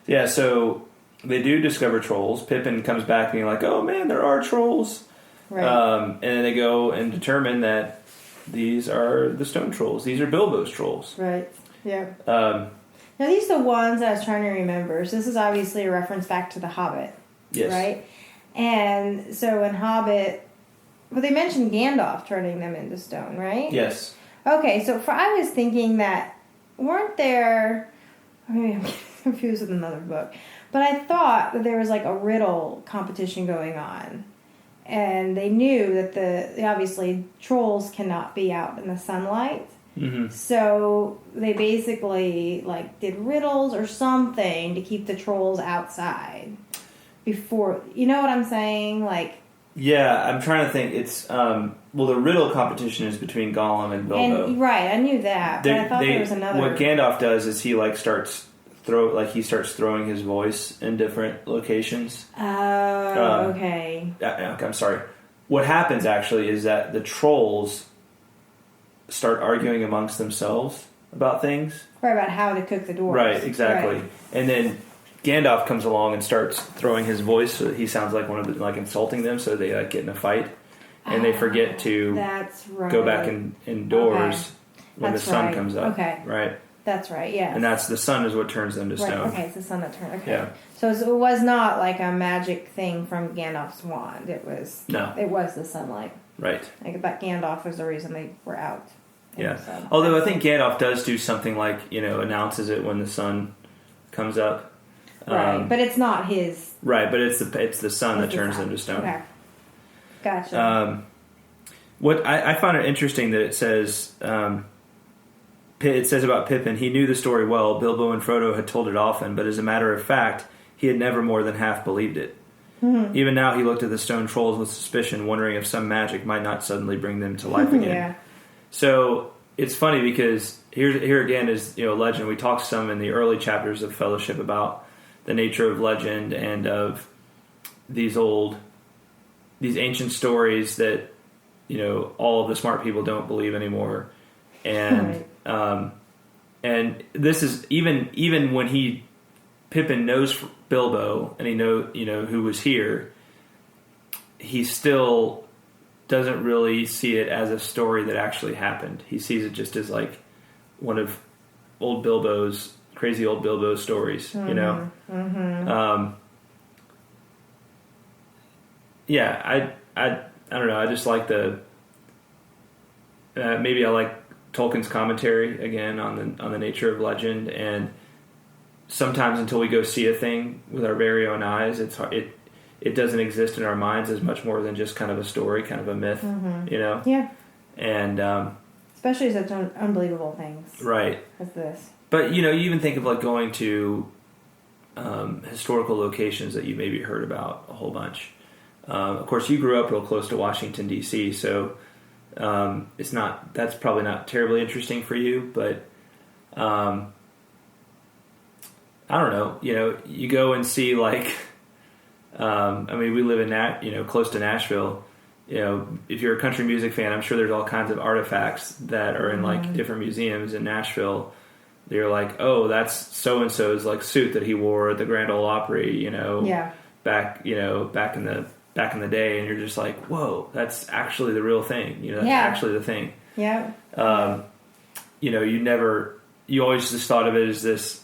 Yeah, so they do discover trolls. Pippin comes back being like, oh man, there are trolls. Right. And then they go and determine that these are the stone trolls. These are Bilbo's trolls. Right. Yeah. Now, these are the ones that I was trying to remember. So this is obviously a reference back to The Hobbit. Yes. Right? And so in Hobbit, well, they mentioned Gandalf turning them into stone, right? Yes. Okay, so I was thinking that weren't there... Maybe I'm confused with another book. But I thought that there was like a riddle competition going on. And they knew that obviously trolls cannot be out in the sunlight. Mm-hmm. So they basically like did riddles or something to keep the trolls outside before, you know what I'm saying? Like Yeah, I'm trying to think. It's the riddle competition is between Gollum and Bilbo. And, right, I knew that, but I thought there was another. What Gandalf does is he starts throwing his voice in different locations. Oh, okay. I'm sorry. What happens actually is that the trolls start arguing amongst themselves about things. Right, about how to cook the dwarves. Right, exactly. Right. And then Gandalf comes along and starts throwing his voice so that he sounds like one of the, insulting them, so they get in a fight, and they forget to go back indoors when the sun comes up. Okay, right. That's right. Yeah. And the sun is what turns them to stone. Okay, it's the sun that turns. Okay. Yeah. So it was not like a magic thing from Gandalf's wand. It was. No. It was the sunlight. Right. But Gandalf was the reason they were out. Yeah. Although I think Gandalf does do something announces it when the sun comes up. Right, but it's not his. Right, but it's the sun that turns them to stone. Okay, gotcha. What I found it interesting that it says about Pippin, he knew the story well. Bilbo and Frodo had told it often, but as a matter of fact, he had never more than half believed it. Mm-hmm. Even now, he looked at the stone trolls with suspicion, wondering if some magic might not suddenly bring them to life again. Yeah. So it's funny because here again is legend. We talked some in the early chapters of Fellowship about the nature of legend and of these ancient stories that all of the smart people don't believe anymore, and and this is even when Pippin knows Bilbo and he who was here, he still doesn't really see it as a story that actually happened. He sees it just as one of crazy old Bilbo stories, Mm-hmm. Yeah, I don't know. I just like maybe I like Tolkien's commentary again on the nature of legend, and sometimes until we go see a thing with our very own eyes, it doesn't exist in our minds as much more than just kind of a story, kind of a myth, Mm-hmm. Yeah. And especially such unbelievable things, right? As this. But you even think of going to historical locations that you maybe heard about a whole bunch. Of course, you grew up real close to Washington D.C., so that's probably not terribly interesting for you. But I don't know. You go and see we live in close to Nashville. If you're a country music fan, I'm sure there's all kinds of artifacts that are in different museums in Nashville. You're like, oh, that's so-and-so's suit that he wore at the Grand Ole Opry, back in the day, and you're just like, whoa, that's actually the real thing. That's actually the thing. Yeah. You always just thought of it as this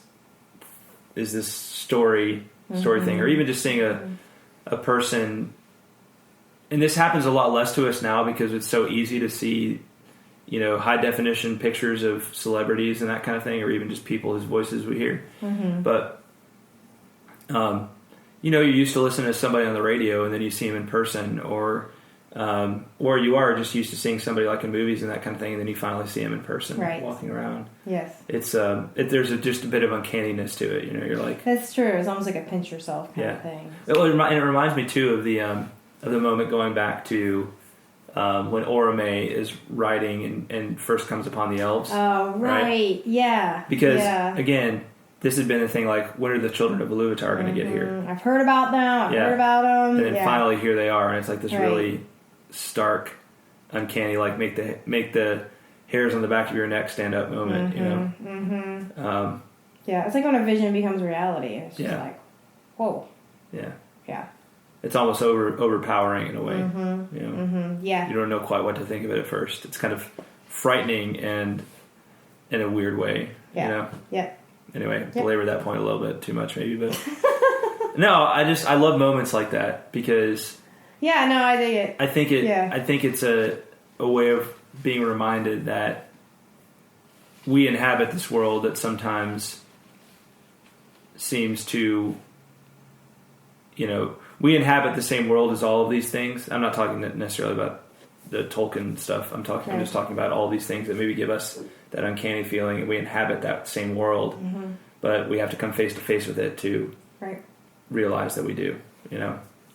story thing, or even just seeing a person. And this happens a lot less to us now because it's so easy to see high definition pictures of celebrities and that kind of thing, or even just people whose voices we hear. Mm-hmm. But, you used to listen to somebody on the radio and then you see them in person, or you are just used to seeing somebody in movies and that kind of thing, and then you finally see them in person, right, walking around. Yes. It's, there's just a bit of uncanniness to it. You're like, that's true. It's almost like a pinch yourself kind of thing. And it reminds me too of the moment going back to, when Orome is riding and first comes upon the elves. Oh, right. Yeah. Because, again, this had been the thing, when are the children of Iluvatar going to get here? I've heard about them. I've heard about them. And then finally here they are, and it's this really stark, uncanny, make the hairs on the back of your neck stand up moment, Mm-hmm. It's like when a vision becomes reality. It's just whoa. Yeah. Yeah. It's almost overpowering in a way. Mm-hmm. Mm-hmm. Yeah. You don't know quite what to think of it at first. It's kind of frightening and in a weird way. Yeah. Yeah. Anyway, belabor that point a little bit too much maybe, but no, I love moments like that because I dig it. I think it's a way of being reminded that we inhabit this world that sometimes seems to we inhabit the same world as all of these things. I'm not talking necessarily about the Tolkien stuff. I'm just talking about all these things that maybe give us that uncanny feeling, and we inhabit that same world, but we have to come face to face with it to realize that we do.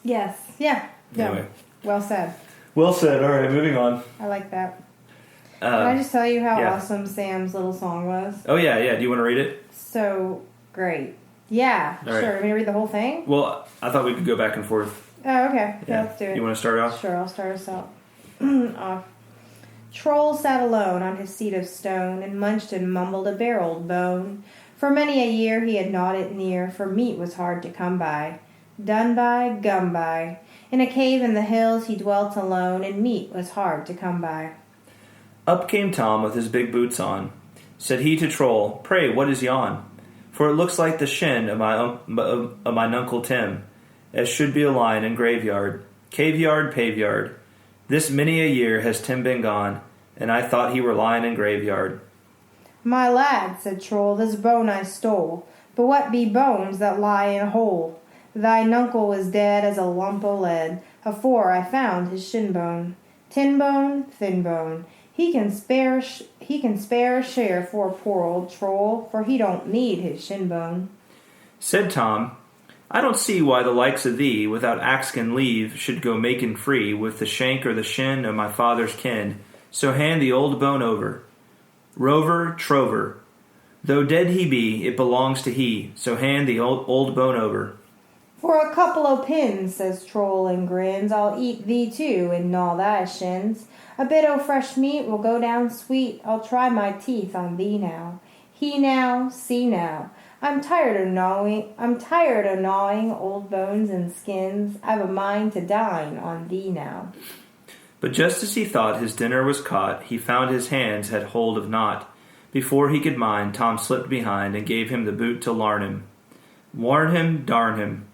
Yes. Yeah. Anyway, Well said. Well said. All right, moving on. I like that. Can I just tell you how awesome Sam's little song was? Oh, yeah. Do you want to read it? So great. Yeah, all right. Sure. Want me to read the whole thing? Well, I thought we could go back and forth. Oh, okay. Yeah, let's do it. You want to start off? Sure, I'll start us out. Off. Troll sat alone on his seat of stone and munched and mumbled a bare old bone. For many a year he had gnawed it near, for meat was hard to come by. Done by, gum by. In a cave in the hills he dwelt alone, and meat was hard to come by. Up came Tom with his big boots on. Said he to Troll, "Pray, what is yon? For it looks like the shin of my nuncle Tim, as should be a lion in graveyard, caveyard, paveyard. This many a year has Tim been gone, and I thought he were lying in graveyard." "My lad," said Troll, "this bone I stole, but what be bones that lie in a hole? Thy nuncle was dead as a lump o' lead, afore I found his shin bone. Tin bone, thin bone, he can spare a share for poor old Troll, for he don't need his shin bone." Said Tom, "I don't see why the likes of thee, without axkin leave, should go making free with the shank or the shin of my father's kin, so hand the old bone over. Rover, trover, though dead he be, it belongs to he, so hand the old bone over." "For a couple o' pins," says Troll and grins, "I'll eat thee too and gnaw thy shins. A bit o' fresh meat will go down sweet, I'll try my teeth on thee now. He now, see now, I'm tired o' gnawing old bones and skins. I've a mind to dine on thee now." But just as he thought his dinner was caught, he found his hands had hold of naught. Before he could mind, Tom slipped behind and gave him the boot to larn him. Warn him, darn him.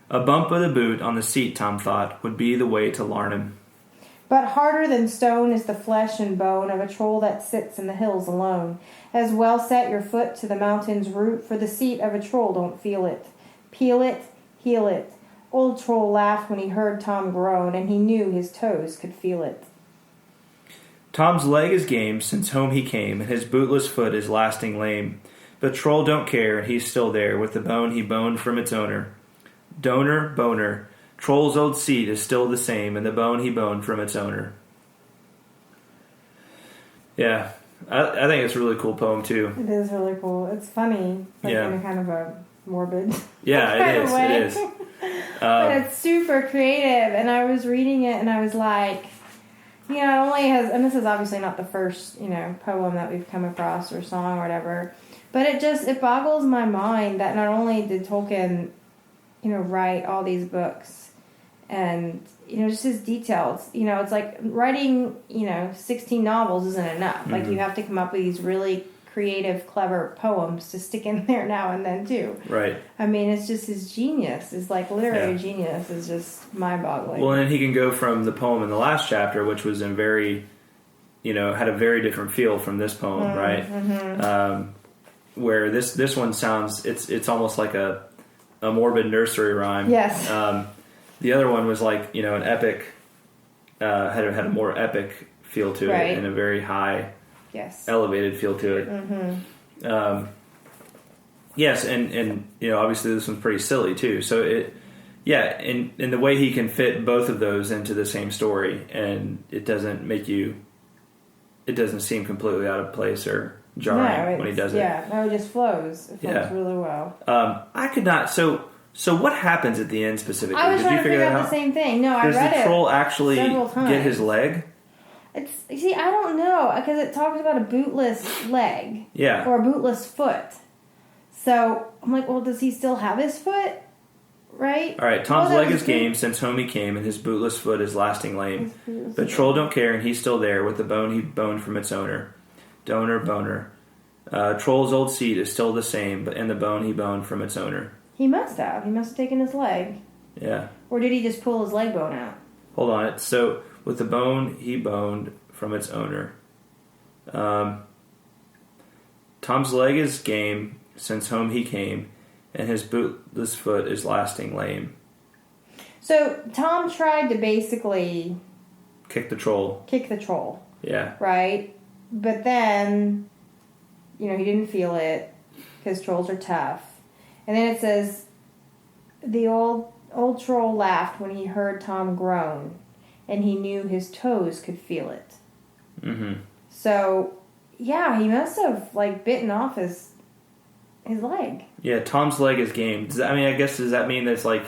A bump of the boot on the seat, Tom thought, would be the way to larn him. But harder than stone is the flesh and bone of a Troll that sits in the hills alone. As well set your foot to the mountain's root, for the seat of a Troll don't feel it. Peel it, heel it. Old Troll laughed when he heard Tom groan, and he knew his toes could feel it. Tom's leg is game since home he came, and his bootless foot is lasting lame. But Troll don't care, and he's still there, with the bone he boned from its owner. Donor, boner, Troll's old seat is still the same, and the bone he boned from its owner. Yeah, I think it's a really cool poem, too. It is really cool. It's funny, in a kind of a morbid Yeah, it is. way. It is. But it's super creative, and I was reading it, and I was like, it only has, and this is obviously not the first, poem that we've come across or song or whatever, but it boggles my mind that not only did Tolkien, write all these books and, just his details, it's like writing, 16 novels isn't enough. Mm-hmm. Like, you have to come up with these really creative, clever poems to stick in there now and then, too. Right. I mean, it's just his genius. His, literary genius is just mind-boggling. Well, and he can go from the poem in the last chapter, which was in very, had a very different feel from this poem, right? Mm-hmm. Where this one sounds, it's almost like a morbid nursery rhyme. Yes. The other one was like, an epic, had a more epic feel to it, and a very high, elevated feel to it. Mm-hmm. Yes, and obviously this one's pretty silly too. So in the way he can fit both of those into the same story, and it doesn't seem completely out of place or jarring when he does it. Yeah, no, it just flows. It flows really well. I could not. So what happens at the end specifically? I was trying to figure out the same thing. No, I read it. Does the troll actually get his leg? I don't know, because it talks about a bootless leg. Yeah. Or a bootless foot. So I'm like, well, does he still have his foot? Right? All right. Tom's leg is game since home he came, and his bootless foot is lasting lame. But Troll don't care, and he's still there with the bone he boned from its owner. Donor, boner. Troll's old seat is still the same, and the bone he boned from its owner. He must have. He must have taken his leg. Yeah. Or did he just pull his leg bone out? Hold on. So, with the bone he boned from its owner. Tom's leg is game since home he came, and his bootless foot is lasting lame. So, Tom tried to basically kick the troll. Yeah. Right? But then, he didn't feel it, because trolls are tough. And then it says, the old troll laughed when he heard Tom groan, and he knew his toes could feel it. Mm-hmm. So, yeah, he must have, like, bitten off his leg. Yeah, Tom's leg is game. I guess, does that mean that's like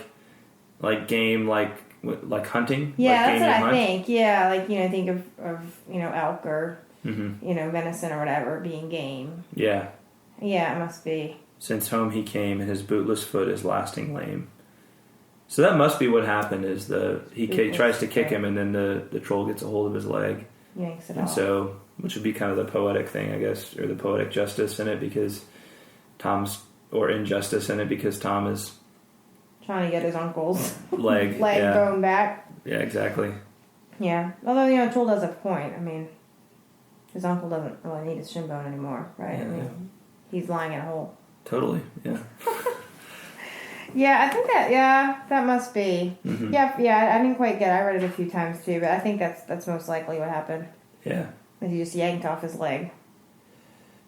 game, like hunting? Yeah, like that's what I think. Yeah, like, think of elk or, venison or whatever being game. Yeah. Yeah, it must be. Since home he came, and his bootless foot is lasting lame. So that must be what happened, is he tries to kick him, and then the troll gets a hold of his leg. Yanks it off. So, which would be kind of the poetic thing, I guess, or the poetic justice in it, because or injustice in it, because Tom is trying to get his uncle's leg bone back. Yeah, exactly. Yeah. Although, Troll does have a point. I mean, his uncle doesn't really need his shin bone anymore, right? Yeah, he's lying in a hole. Totally, yeah. Yeah, I think that must be. Mm-hmm. Yeah, I didn't quite get it. I read it a few times too, but I think that's most likely what happened. Yeah. He just yanked off his leg.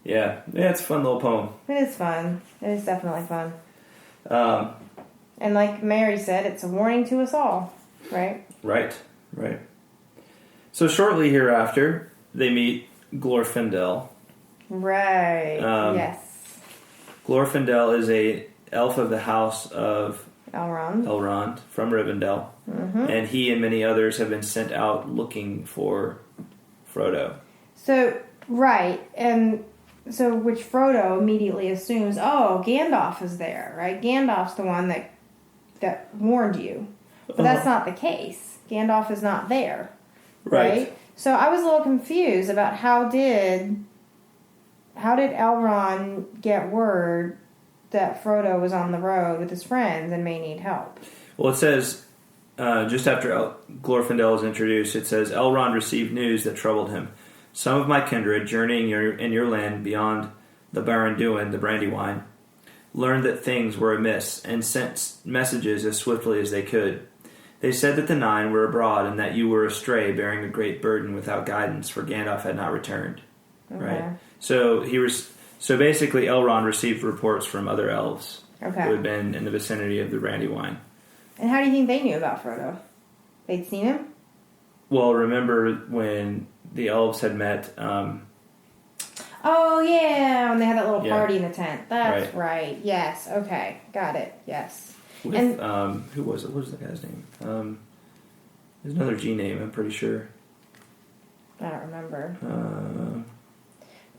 Yeah, it's a fun little poem. It is fun. It is definitely fun. And like Mary said, it's a warning to us all, right? Right. So shortly hereafter, they meet Glorfindel. Right, yes. Glorfindel is a elf of the house of Elrond from Rivendell. Mm-hmm. And he and many others have been sent out looking for Frodo. So, right, and so which Frodo immediately assumes, Gandalf is there, right? Gandalf's the one that warned you. But that's not the case. Gandalf is not there. Right? So I was a little confused about how did Elrond get word that Frodo was on the road with his friends and may need help? Well, it says, just after Glorfindel is introduced, it says, Elrond received news that troubled him. Some of my kindred, journeying in your land beyond the Barad-dûn, the Brandywine, learned that things were amiss and sent messages as swiftly as they could. They said that the Nine were abroad and that you were astray, bearing a great burden without guidance, for Gandalf had not returned. Okay. Right? So basically Elrond received reports from other elves who had been in the vicinity of the Brandywine. And how do you think they knew about Frodo? They'd seen him? Well, remember when the elves had met... when they had that little party in the tent. That's right. Yes. Okay. Got it. Yes. With, who was it? What was the guy's name? There's another G name, I'm pretty sure. I don't remember.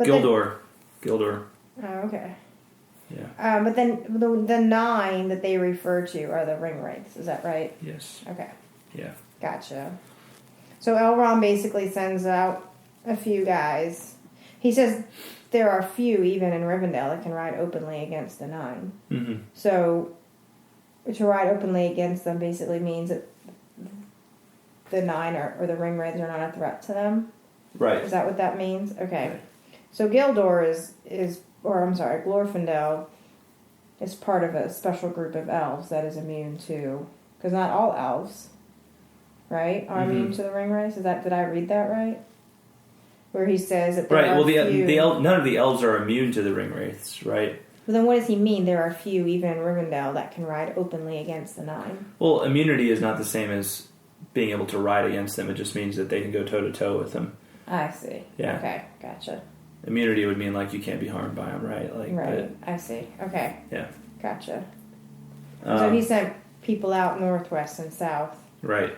Gildor. Oh, okay. Yeah. But then the 9 that they refer to are the ringwraiths. Is that right? Yes. Okay. Yeah. Gotcha. So Elrond basically sends out a few guys. He says there are few, even in Rivendell, that can ride openly against the 9. Mm-hmm. So to ride openly against them basically means that the 9 or the ringwraiths are not a threat to them. Right. Is that what that means? Okay. Right. So Glorfindel is part of a special group of elves that is immune to, because not all elves, right, are immune to the ringwraiths. Did I read that right? Where he says that there are few... none of the elves are immune to the ringwraiths, right? But then what does he mean? There are few, even in Rivendell, that can ride openly against the 9. Well, immunity is not the same as being able to ride against them. It just means that they can go toe-to-toe with them. I see. Yeah. Okay, gotcha. Immunity would mean, like, you can't be harmed by them, right? Right, I see. Okay. Yeah. Gotcha. So he sent people out northwest and south. Right.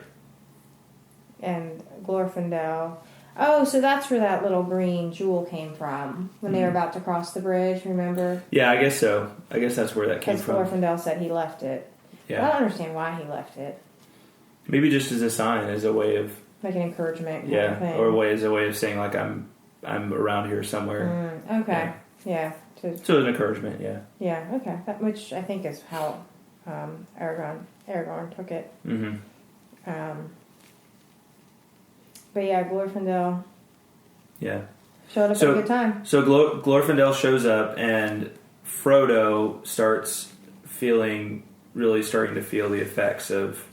And Glorfindel... Oh, so that's where that little green jewel came from when they were about to cross the bridge, remember? Yeah, I guess so. I guess that's where that came from. Because Glorfindel said he left it. Yeah. I don't understand why he left it. Maybe just as a sign, as a way of... Like an encouragement kind of thing. Or as a way of saying, like, I'm around here somewhere. Okay, yeah. So it's an encouragement, yeah. Yeah, okay. Which I think is how Aragorn took it. Mm-hmm. But yeah, Glorfindel. Yeah. Showed up at a good time. So Glorfindel shows up, and Frodo starting to feel the effects of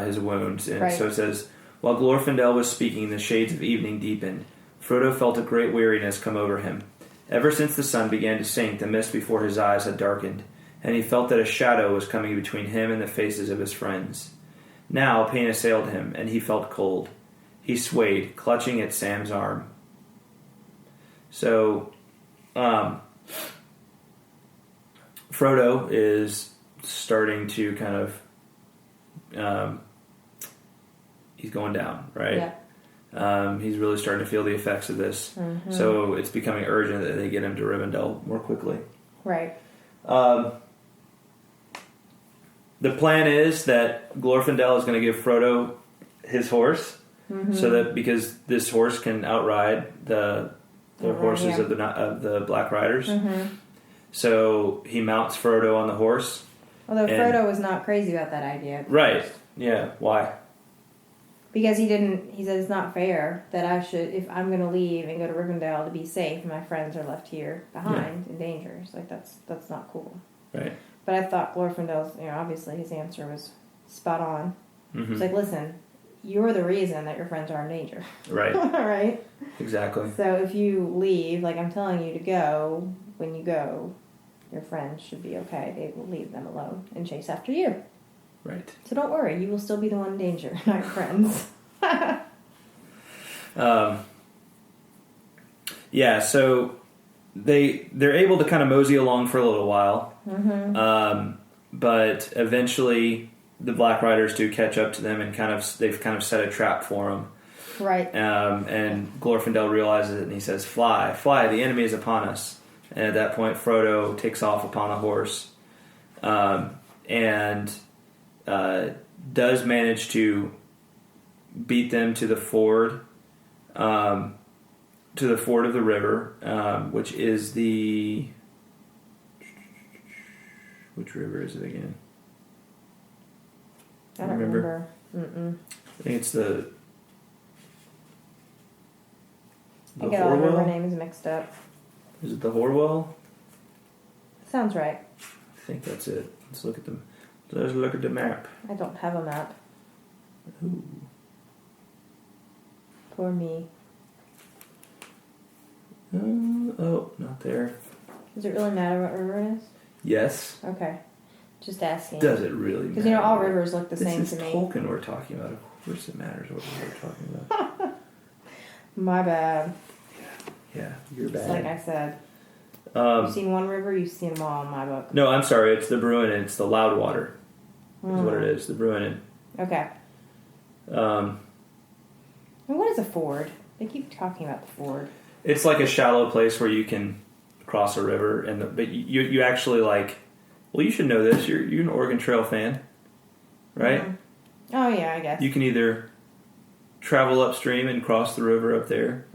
his wounds. And so it says, while Glorfindel was speaking, the shades of evening deepened. Frodo felt a great weariness come over him. Ever since the sun began to sink, the mist before his eyes had darkened, and he felt that a shadow was coming between him and the faces of his friends. Now pain assailed him, and he felt cold. He swayed, clutching at Sam's arm. So, Frodo is starting to kind of, he's going down, right? Yeah. He's really starting to feel the effects of this. Mm-hmm. So it's becoming urgent that they get him to Rivendell more quickly. Right. The plan is that Glorfindel is going to give Frodo his horse, so that because this horse can outride the horses of the Black Riders. Mm-hmm. So he mounts Frodo on the horse. Although Frodo was not crazy about that idea. Right. Yeah. Why? Because he said it's not fair that I should, if I'm going to leave and go to Rivendell to be safe, and my friends are left here behind in danger. It's like, that's not cool. Right. But I thought Glorfindel's, obviously his answer was spot on. Mm-hmm. It's like, listen, you're the reason that your friends are in danger. Right. Right? Exactly. So if you leave, like I'm telling you to go, when you go, your friends should be okay. They will leave them alone and chase after you. Right. So don't worry, you will still be the one in danger, not your friends. Yeah, so they're able to kind of mosey along for a little while. Mm-hmm. But eventually the Black Riders do catch up to them and they've kind of set a trap for them. Right. And Glorfindel realizes it and he says, "Fly, fly, the enemy is upon us." And at that point Frodo takes off upon a horse. And does manage to beat them to the ford, of the river, which is which river is it again? I don't remember. Mm-mm. I think it's the I get all the river names mixed up. Is it the Horwell? Sounds right. I think that's it. Let's look at them. Let's look at the map. I don't have a map. Ooh. Poor me. Not there. Does it really matter what river it is? Yes. Okay. Just asking. Does it really matter? Because, all rivers look the same to me. This is Tolkien we're talking about. Of course it matters what we're talking about. My bad. Yeah, you're bad. Just like I said. You've seen one river, you've seen them all in my book. No, I'm sorry. It's the Bruin and it's the Loudwater. Is what it is. The Bruin. Okay. And what is a ford? They keep talking about the ford. It's like a shallow place where you can cross a river, but you actually like. Well, you should know this. You're an Oregon Trail fan, right? Mm-hmm. Oh yeah, I guess. You can either travel upstream and cross the river up there,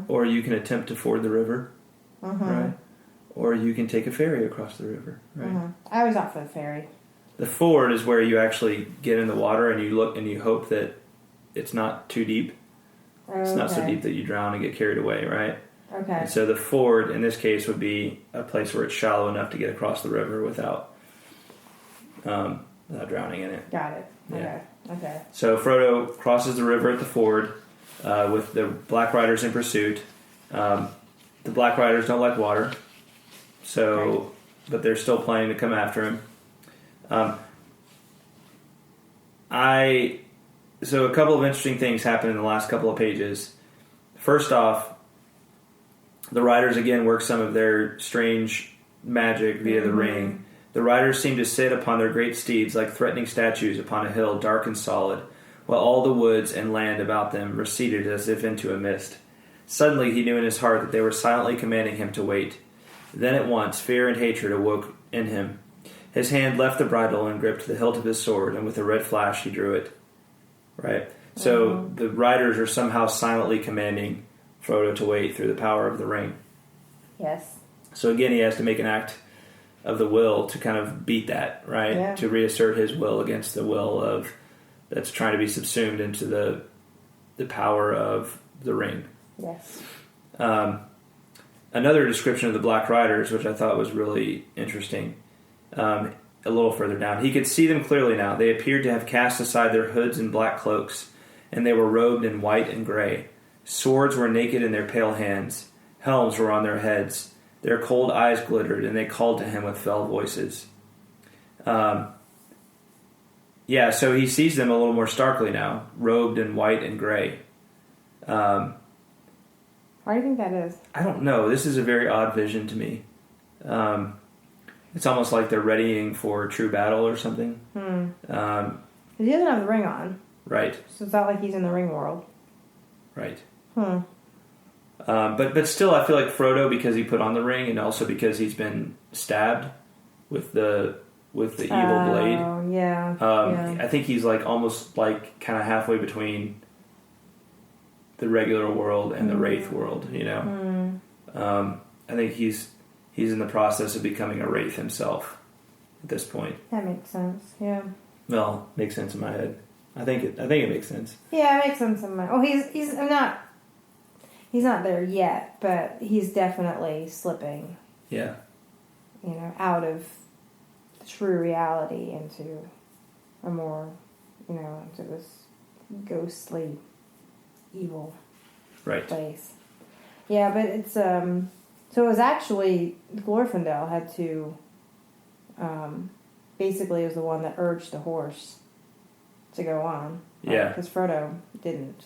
or you can attempt to ford the river, right? Or you can take a ferry across the river, right? I always opt for the ferry. The ford is where you actually get in the water and you look and you hope that it's not too deep. Okay. It's not so deep that you drown and get carried away, right? Okay. And so the ford, in this case, would be a place where it's shallow enough to get across the river without drowning in it. Got it. Yeah. Okay. So Frodo crosses the river at the ford with the Black Riders in pursuit. The Black Riders don't like water, but they're still planning to come after him. So a couple of interesting things happen in the last couple of pages. First off, the riders again work some of their strange magic via the ring. The riders seem to sit upon their great steeds like threatening statues upon a hill dark and solid, while all the woods and land about them receded as if into a mist. Suddenly he knew in his heart that they were silently commanding him to wait. Then at once fear and hatred awoke in him. His hand left the bridle and gripped the hilt of his sword, and with a red flash he drew it. Right? So the riders are somehow silently commanding Frodo to wait through the power of the ring. Yes. So again, he has to make an act of the will to kind of beat that, right? Yeah. To reassert his will against the will of that's trying to be subsumed into the power of the ring. Yes. Another description of the Black Riders, which I thought was really interesting, a little further down. He could see them clearly now. They appeared to have cast aside their hoods and black cloaks, and they were robed in white and gray. Swords were naked in their pale hands. Helms were on their heads. Their cold eyes glittered, and they called to him with fell voices. Yeah, so he sees them a little more starkly now, robed in white and gray. Why do you think that is? I don't know. This is a very odd vision to me. It's almost like they're readying for true battle or something. He doesn't have the ring on. Right. So it's not like he's in the ring world. Right. But still, I feel like Frodo, because he put on the ring, and also because he's been stabbed with the evil blade. Oh, yeah. I think he's like almost like kind of halfway between the regular world and the wraith world. You know. I think he's in the process of becoming a wraith himself at this point. That makes sense. Yeah. Well, makes sense in my head. I think it makes sense. Yeah, it makes sense in my. Oh, he's not there yet, but he's definitely slipping. Yeah. Out of the true reality into a more, into this ghostly, evil place. Yeah, but it's so it was actually Glorfindel had to. Basically, was the one that urged the horse to go on. Yeah. Because Frodo didn't.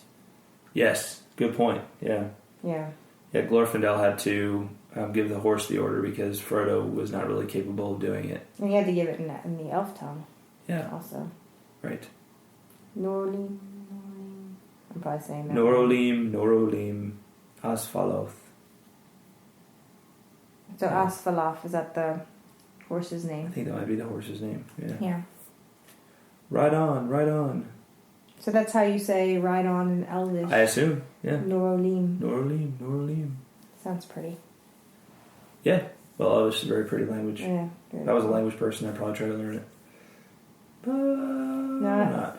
Yes. Good point. Yeah. Yeah. Yeah, Glorfindel had to give the horse the order because Frodo was not really capable of doing it. And he had to give it in the elf tongue. Yeah. Also. Right. Norlim. I'm probably saying that. Norolim, Asfaloth. So Asfaloth, is that the horse's name? I think that might be the horse's name. Yeah. Yeah. Ride on. So that's how you say ride on in Elvish? I assume, yeah. Norolim. Sounds pretty. Yeah. Well, Elvish is a very pretty language. Yeah. If I was a language person, I'd probably try to learn it. But not.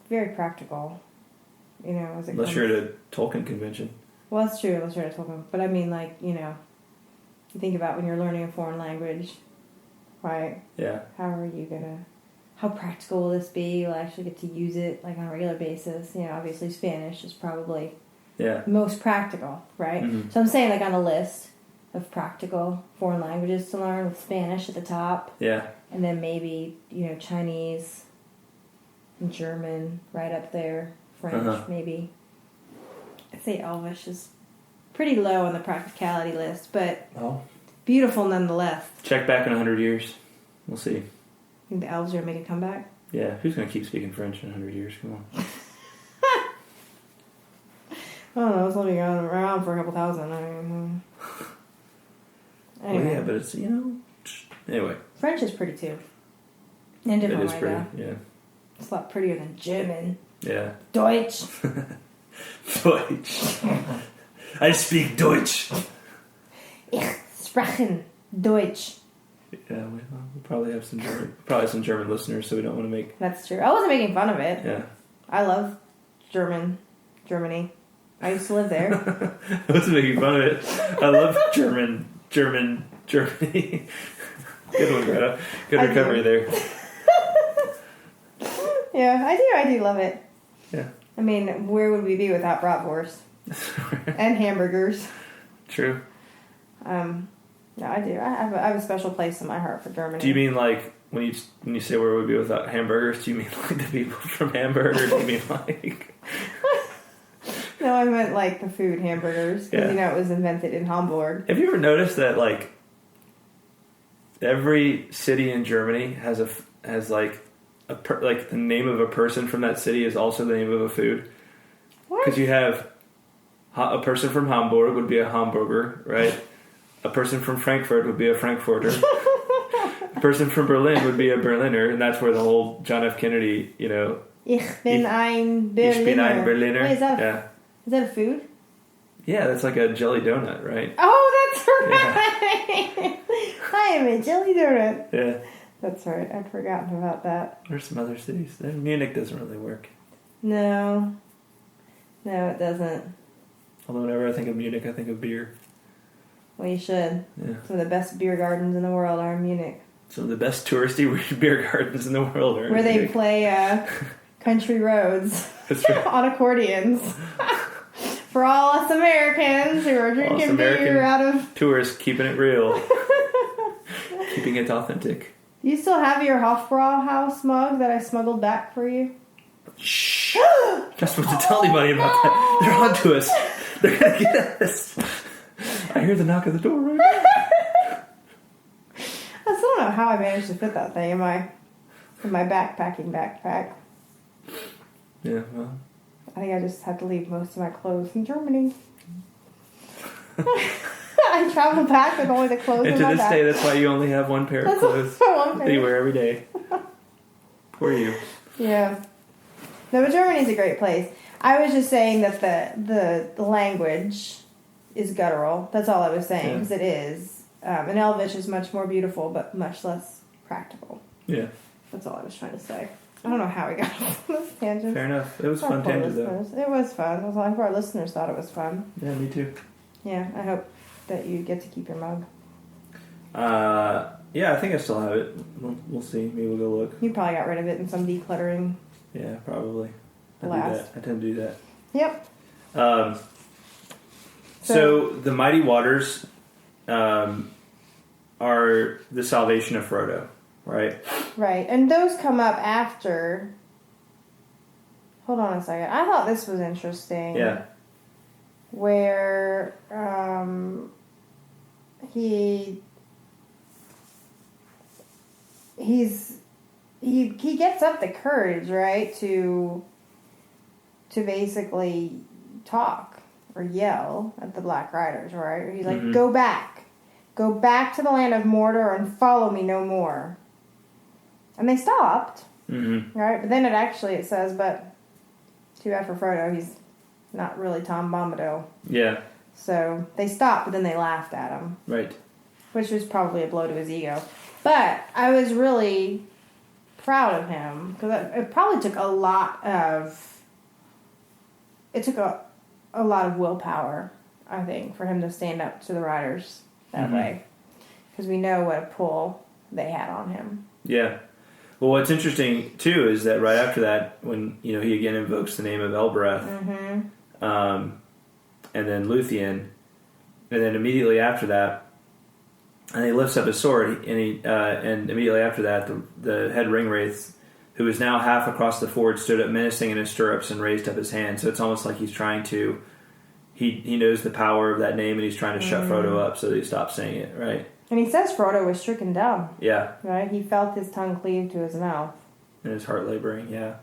Very practical. Unless you're at a Tolkien convention. Well, that's true, unless you're at a Tolkien. But I mean, you think about when you're learning a foreign language, right? Yeah. How practical will this be? You'll actually get to use it on a regular basis. Obviously Spanish is probably most practical, right? Mm-hmm. So I'm saying on a list of practical foreign languages to learn with Spanish at the top. Yeah. And then maybe, Chinese and German right up there. French, maybe. I'd say Elvish is pretty low on the practicality list, but beautiful nonetheless. Check back in 100 years. We'll see. Think the elves are going to make a comeback? Yeah, who's going to keep speaking French in 100 years? Come on. I don't know, it's only gone around for a couple thousand. Anyway. Well, yeah, but it's, anyway. French is pretty too. In a different way, though. It is pretty, yeah. It's a lot prettier than German. Yeah. Deutsch. Deutsch. I speak Deutsch. Ich sprechen Deutsch. Yeah, we probably have some German listeners, so we don't want to make... That's true. I wasn't making fun of it. Yeah. I love Germany. I used to live there. I wasn't making fun of it. I love Germany. Good one, Greta. Good recovery there. Yeah, I do love it. Yeah. I mean, where would we be without bratwurst? And hamburgers. True. No, I do. I have a special place in my heart for Germany. Do you mean when you say where would we be without hamburgers? Do you mean the people from Hamburg, or do you mean No, I meant the food hamburgers because it was invented in Hamburg. Have you ever noticed that every city in Germany has the name of a person from that city is also the name of a food? What? Because you have a person from Hamburg would be a Hamburger, right? A person from Frankfurt would be a Frankfurter. A person from Berlin would be a Berliner, and that's where the whole John F. Kennedy, Ich bin ein Berliner. Ich bin ein Berliner. Wait, is that a food? Yeah, that's like a jelly donut, right? Oh, that's right. Yeah. I am a jelly donut. Yeah. That's right. I'd forgotten about that. There's some other cities. Munich doesn't really work. No, it doesn't. Although whenever I think of Munich, I think of beer. Well, you should. Yeah. Some of the best beer gardens in the world are in Munich. Some of the best touristy beer gardens in the world are in Where Munich. they play country roads on accordions. For all us Americans who are drinking beer out of... tourists keeping it real. Keeping it authentic. Do you still have your Hofbrauhaus mug that I smuggled back for you? Shh! Just supposed to tell anybody about that. They're on to us. They're going to get us. I hear the knock at the door right now. I still don't know how I managed to fit that thing in my backpacking backpack. Yeah, well. I think I just had to leave most of my clothes in Germany. I travel back with only the clothes in my back. And to this day, that's why you only have one pair of clothes that you wear every day. Poor you. Yeah. No, but Germany's a great place. I was just saying that the language is guttural. That's all I was saying, because it is. And Elvish is much more beautiful, but much less practical. Yeah. That's all I was trying to say. I don't know how we got on this tangent. Fair enough. It was fun tangent, though. It was fun. I hope our listeners thought it was fun. Yeah, me too. Yeah, I hope that you get to keep your mug. Yeah, I think I still have it. We'll see. Maybe we'll go look. You probably got rid of it in some decluttering. Yeah, probably. I tend to do that. Yep. So the mighty waters are the salvation of Frodo, right? Right, and those come up after. Hold on a second. I thought this was interesting. Yeah. Where he gets up the courage, right, to basically talk or yell at the Black Riders, right? He's like, go back to the land of Mordor and follow me no more. And they stopped, right? But then it says, but too bad for Frodo, he's not really Tom Bombadil. Yeah. So they stopped, but then they laughed at him. Right. Which was probably a blow to his ego. But I was really proud of him, because it probably took a lot of willpower, I think, for him to stand up to the riders that way. Because we know what a pull they had on him. Yeah. Well, what's interesting, too, is that right after that, when he again invokes the name of Elbereth, and then Luthien, and then immediately after that, and he lifts up his sword, and immediately after that, the head ringwraith, who is now half across the ford, stood up menacing in his stirrups and raised up his hand. So it's almost like he's trying to, he knows the power of that name, and he's trying to shut Frodo up so that he stops saying it, right? And he says Frodo was stricken dumb. Yeah. Right? He felt his tongue cleave to his mouth. And his heart laboring, yeah.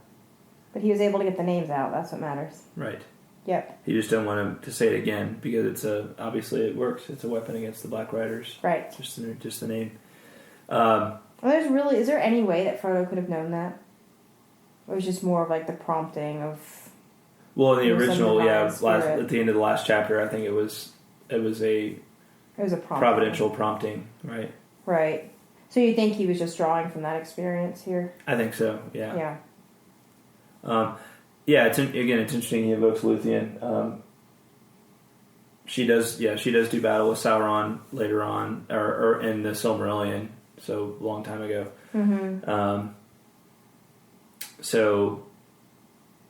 But he was able to get the names out. That's what matters. Right. Yep. You just don't want him to say it again, because obviously it works. It's a weapon against the Black Riders. Right. Just the name. Is there any way that Frodo could have known that? It was just more of like the prompting of... Well, in the original, at the end of the last chapter, I think it was a providential prompting, right? Right. So you think he was just drawing from that experience here? I think so, yeah. Yeah. It's interesting he invokes Luthien. She does do battle with Sauron later on, or in the Silmarillion, so a long time ago. So,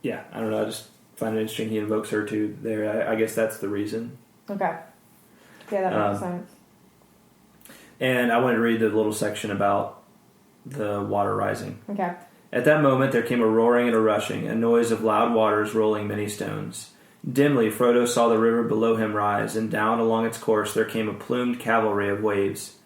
yeah, I don't know, I just find it interesting he invokes her too there. I guess that's the reason. Okay. Yeah, that makes sense. And I wanted to read the little section about the water rising. Okay. At that moment there came a roaring and a rushing, a noise of loud waters rolling many stones. Dimly Frodo saw the river below him rise, and down along its course there came a plumed cavalry of waves.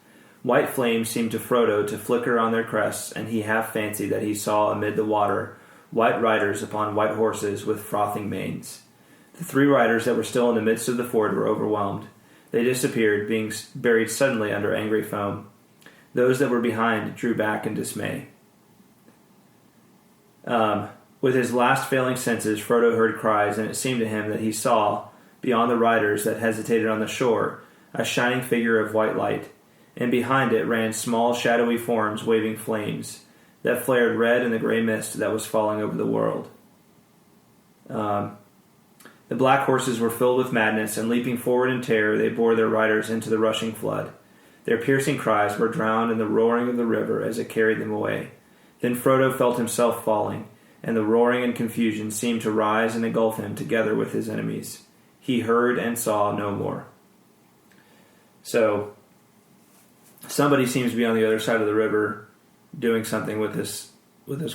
White flames seemed to Frodo to flicker on their crests, and he half fancied that he saw amid the water white riders upon white horses with frothing manes. The 3 riders that were still in the midst of the ford were overwhelmed. They disappeared, being buried suddenly under angry foam. Those that were behind drew back in dismay. With his last failing senses, Frodo heard cries, and it seemed to him that he saw, beyond the riders that hesitated on the shore, a shining figure of white light, and behind it ran small shadowy forms waving flames that flared red in the gray mist that was falling over the world. The black horses were filled with madness, and leaping forward in terror, they bore their riders into the rushing flood. Their piercing cries were drowned in the roaring of the river as it carried them away. Then Frodo felt himself falling, and the roaring and confusion seemed to rise and engulf him together with his enemies. He heard and saw no more. So, somebody seems to be on the other side of the river, doing something with this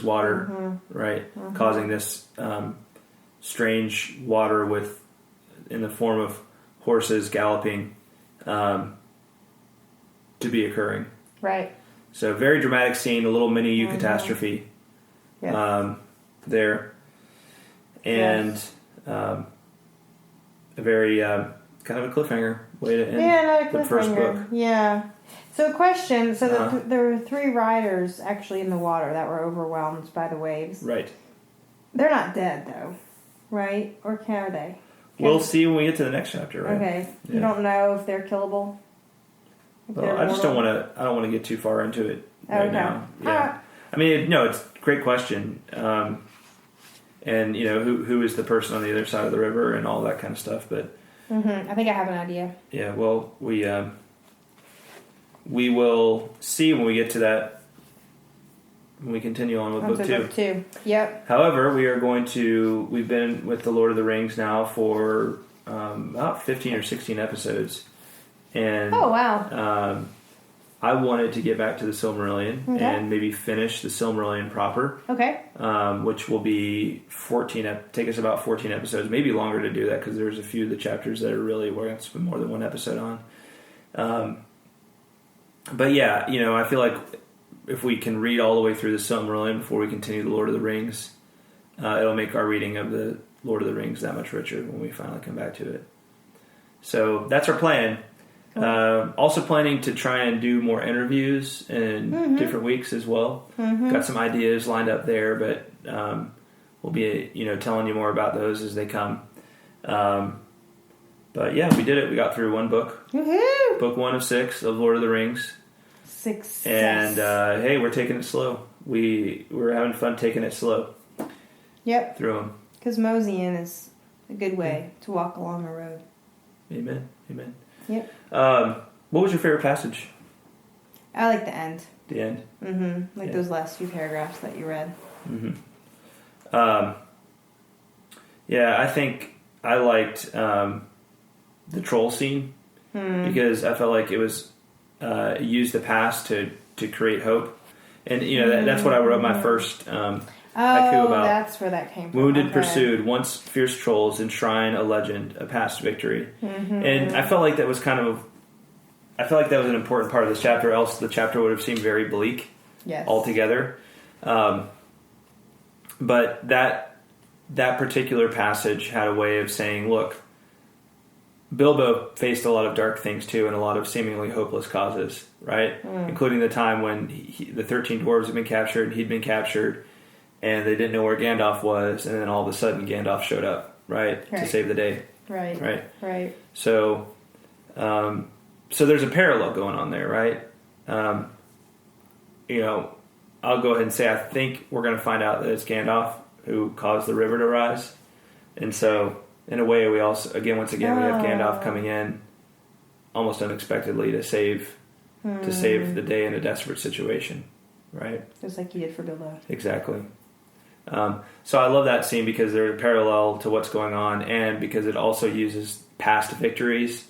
water, right? Causing this strange water in the form of horses galloping to be occurring. Right. So very dramatic scene, a little mini catastrophe there. And a very kind of a cliffhanger way to end the first book. Yeah. So question, there were 3 riders actually in the water that were overwhelmed by the waves. Right. They're not dead though, right? Or are they? We'll see when we get to the next chapter, right? Okay. Yeah. You don't know if they're killable? Well, I just don't want to get too far into it right now. Yeah. I mean, no, it's a great question. And, who is the person on the other side of the river and all that kind of stuff. But I think I have an idea. Yeah, well, we will see when we get to that, when we continue on with book 2. Book 2, yep. However, we've been with The Lord of the Rings now for about 15 or 16 episodes. And oh, wow. I wanted to get back to the Silmarillion and maybe finish the Silmarillion proper. Okay. Which will be take us about 14 episodes, maybe longer to do that because there's a few of the chapters that are really we're going to spend more than one episode on. But yeah, I feel like if we can read all the way through the Silmarillion before we continue the Lord of the Rings, it'll make our reading of the Lord of the Rings that much richer when we finally come back to it. So that's our plan. Also planning to try and do more interviews in different weeks as well. Got some ideas lined up there, but we'll be telling you more about those as they come. But yeah, we did it. We got through one book. Woohoo! Book 1 of 6 of Lord of the Rings. Success. And hey, we're taking it slow. We're having fun taking it slow. Yep. Through them. Because moseying is a good way to walk along a road. Amen. Yep. What was your favorite passage? I like the end. The end? Like those last few paragraphs that you read. Yeah, I think I liked the troll scene because I felt like it was used the past to create hope. And, that's what I wrote my first haiku about. That's where that came from. Wounded, pursued, once fierce trolls enshrine a legend, a past victory. And I felt like that was an important part of this chapter, else the chapter would have seemed very bleak altogether. But that particular passage had a way of saying, look, Bilbo faced a lot of dark things too, and a lot of seemingly hopeless causes, right? Including the time when the 13 dwarves had been captured, he'd been captured, and they didn't know where Gandalf was, and then all of a sudden Gandalf showed up, right. To save the day. Right. So there's a parallel going on there, right? I'll go ahead and say I think we're going to find out that it's Gandalf who caused the river to rise, and so in a way we also we have Gandalf coming in almost unexpectedly to save the day in a desperate situation, right? Just like he did for Bilbo. Exactly. So I love that scene because they're parallel to what's going on, and because it also uses past victories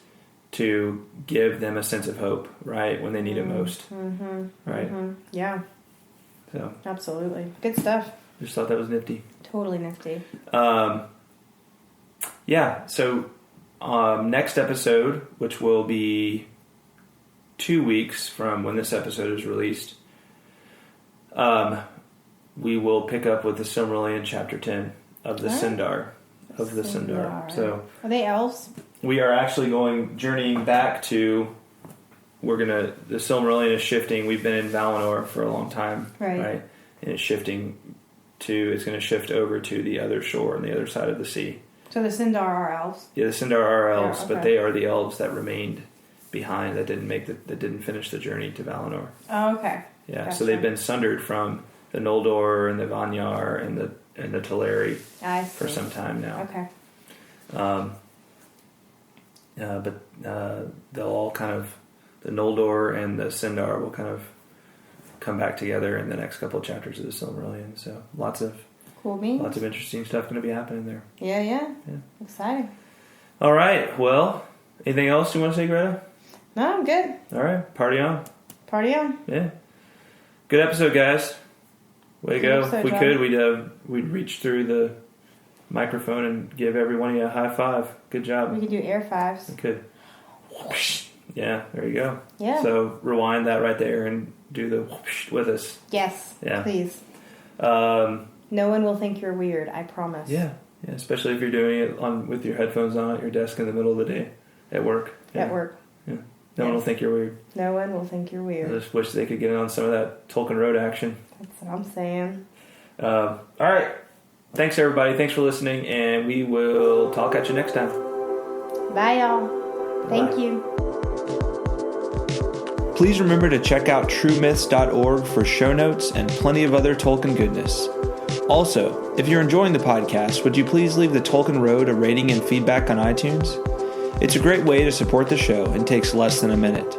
to give them a sense of hope, right, when they need it most. Right? Yeah. So absolutely. Good stuff. Just thought that was nifty. Totally nifty. Yeah, so next episode, which will be 2 weeks from when this episode is released, we will pick up with the Silmarillion chapter 10 of the Sindar. So are they elves? We are actually journeying back to. The Silmarillion is shifting. We've been in Valinor for a long time, right? And it's shifting it's going to shift over to the other shore on the other side of the sea. So the Sindar are elves. Yeah, the Sindar are elves, but they are the elves that remained behind that didn't finish the journey to Valinor. Oh, okay. Yeah, gotcha. So they've been sundered from the Noldor and the Vanyar and the Teleri for some time now. Okay. But they'll all kind of, the Noldor and the Sindar will kind of come back together in the next couple of chapters of the Silmarillion. So lots of cool beans. Lots of interesting stuff going to be happening there. Yeah. Exciting. All right. Well, anything else you want to say, Greta? No, I'm good. All right. Party on. Party on. Yeah. Good episode, guys. Way to go. If we could, we'd reach through the microphone and give every one of you a high five. Good job. We could do air fives. We could. Yeah, there you go. Yeah. So rewind that right there and do the whoosh with us. Yes. Yeah. Please. No one will think you're weird, I promise. Yeah. Yeah, especially if you're doing it with your headphones on at your desk in the middle of the day at work. Yeah. At work. Yeah. No one will think you're weird. No one will think you're weird. I just wish they could get in on some of that Tolkien Road action. That's what I'm saying. All right. Thanks, everybody. Thanks for listening, and we will talk at you next time. Bye, y'all. Thank you. Please remember to check out truemyths.org for show notes and plenty of other Tolkien goodness. Also, if you're enjoying the podcast, would you please leave the Tolkien Road a rating and feedback on iTunes? It's a great way to support the show and takes less than a minute.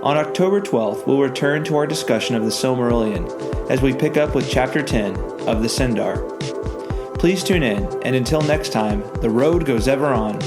On October 12th, we'll return to our discussion of the Silmarillion as we pick up with Chapter 10 of the Sindar. Please tune in, and until next time, the road goes ever on.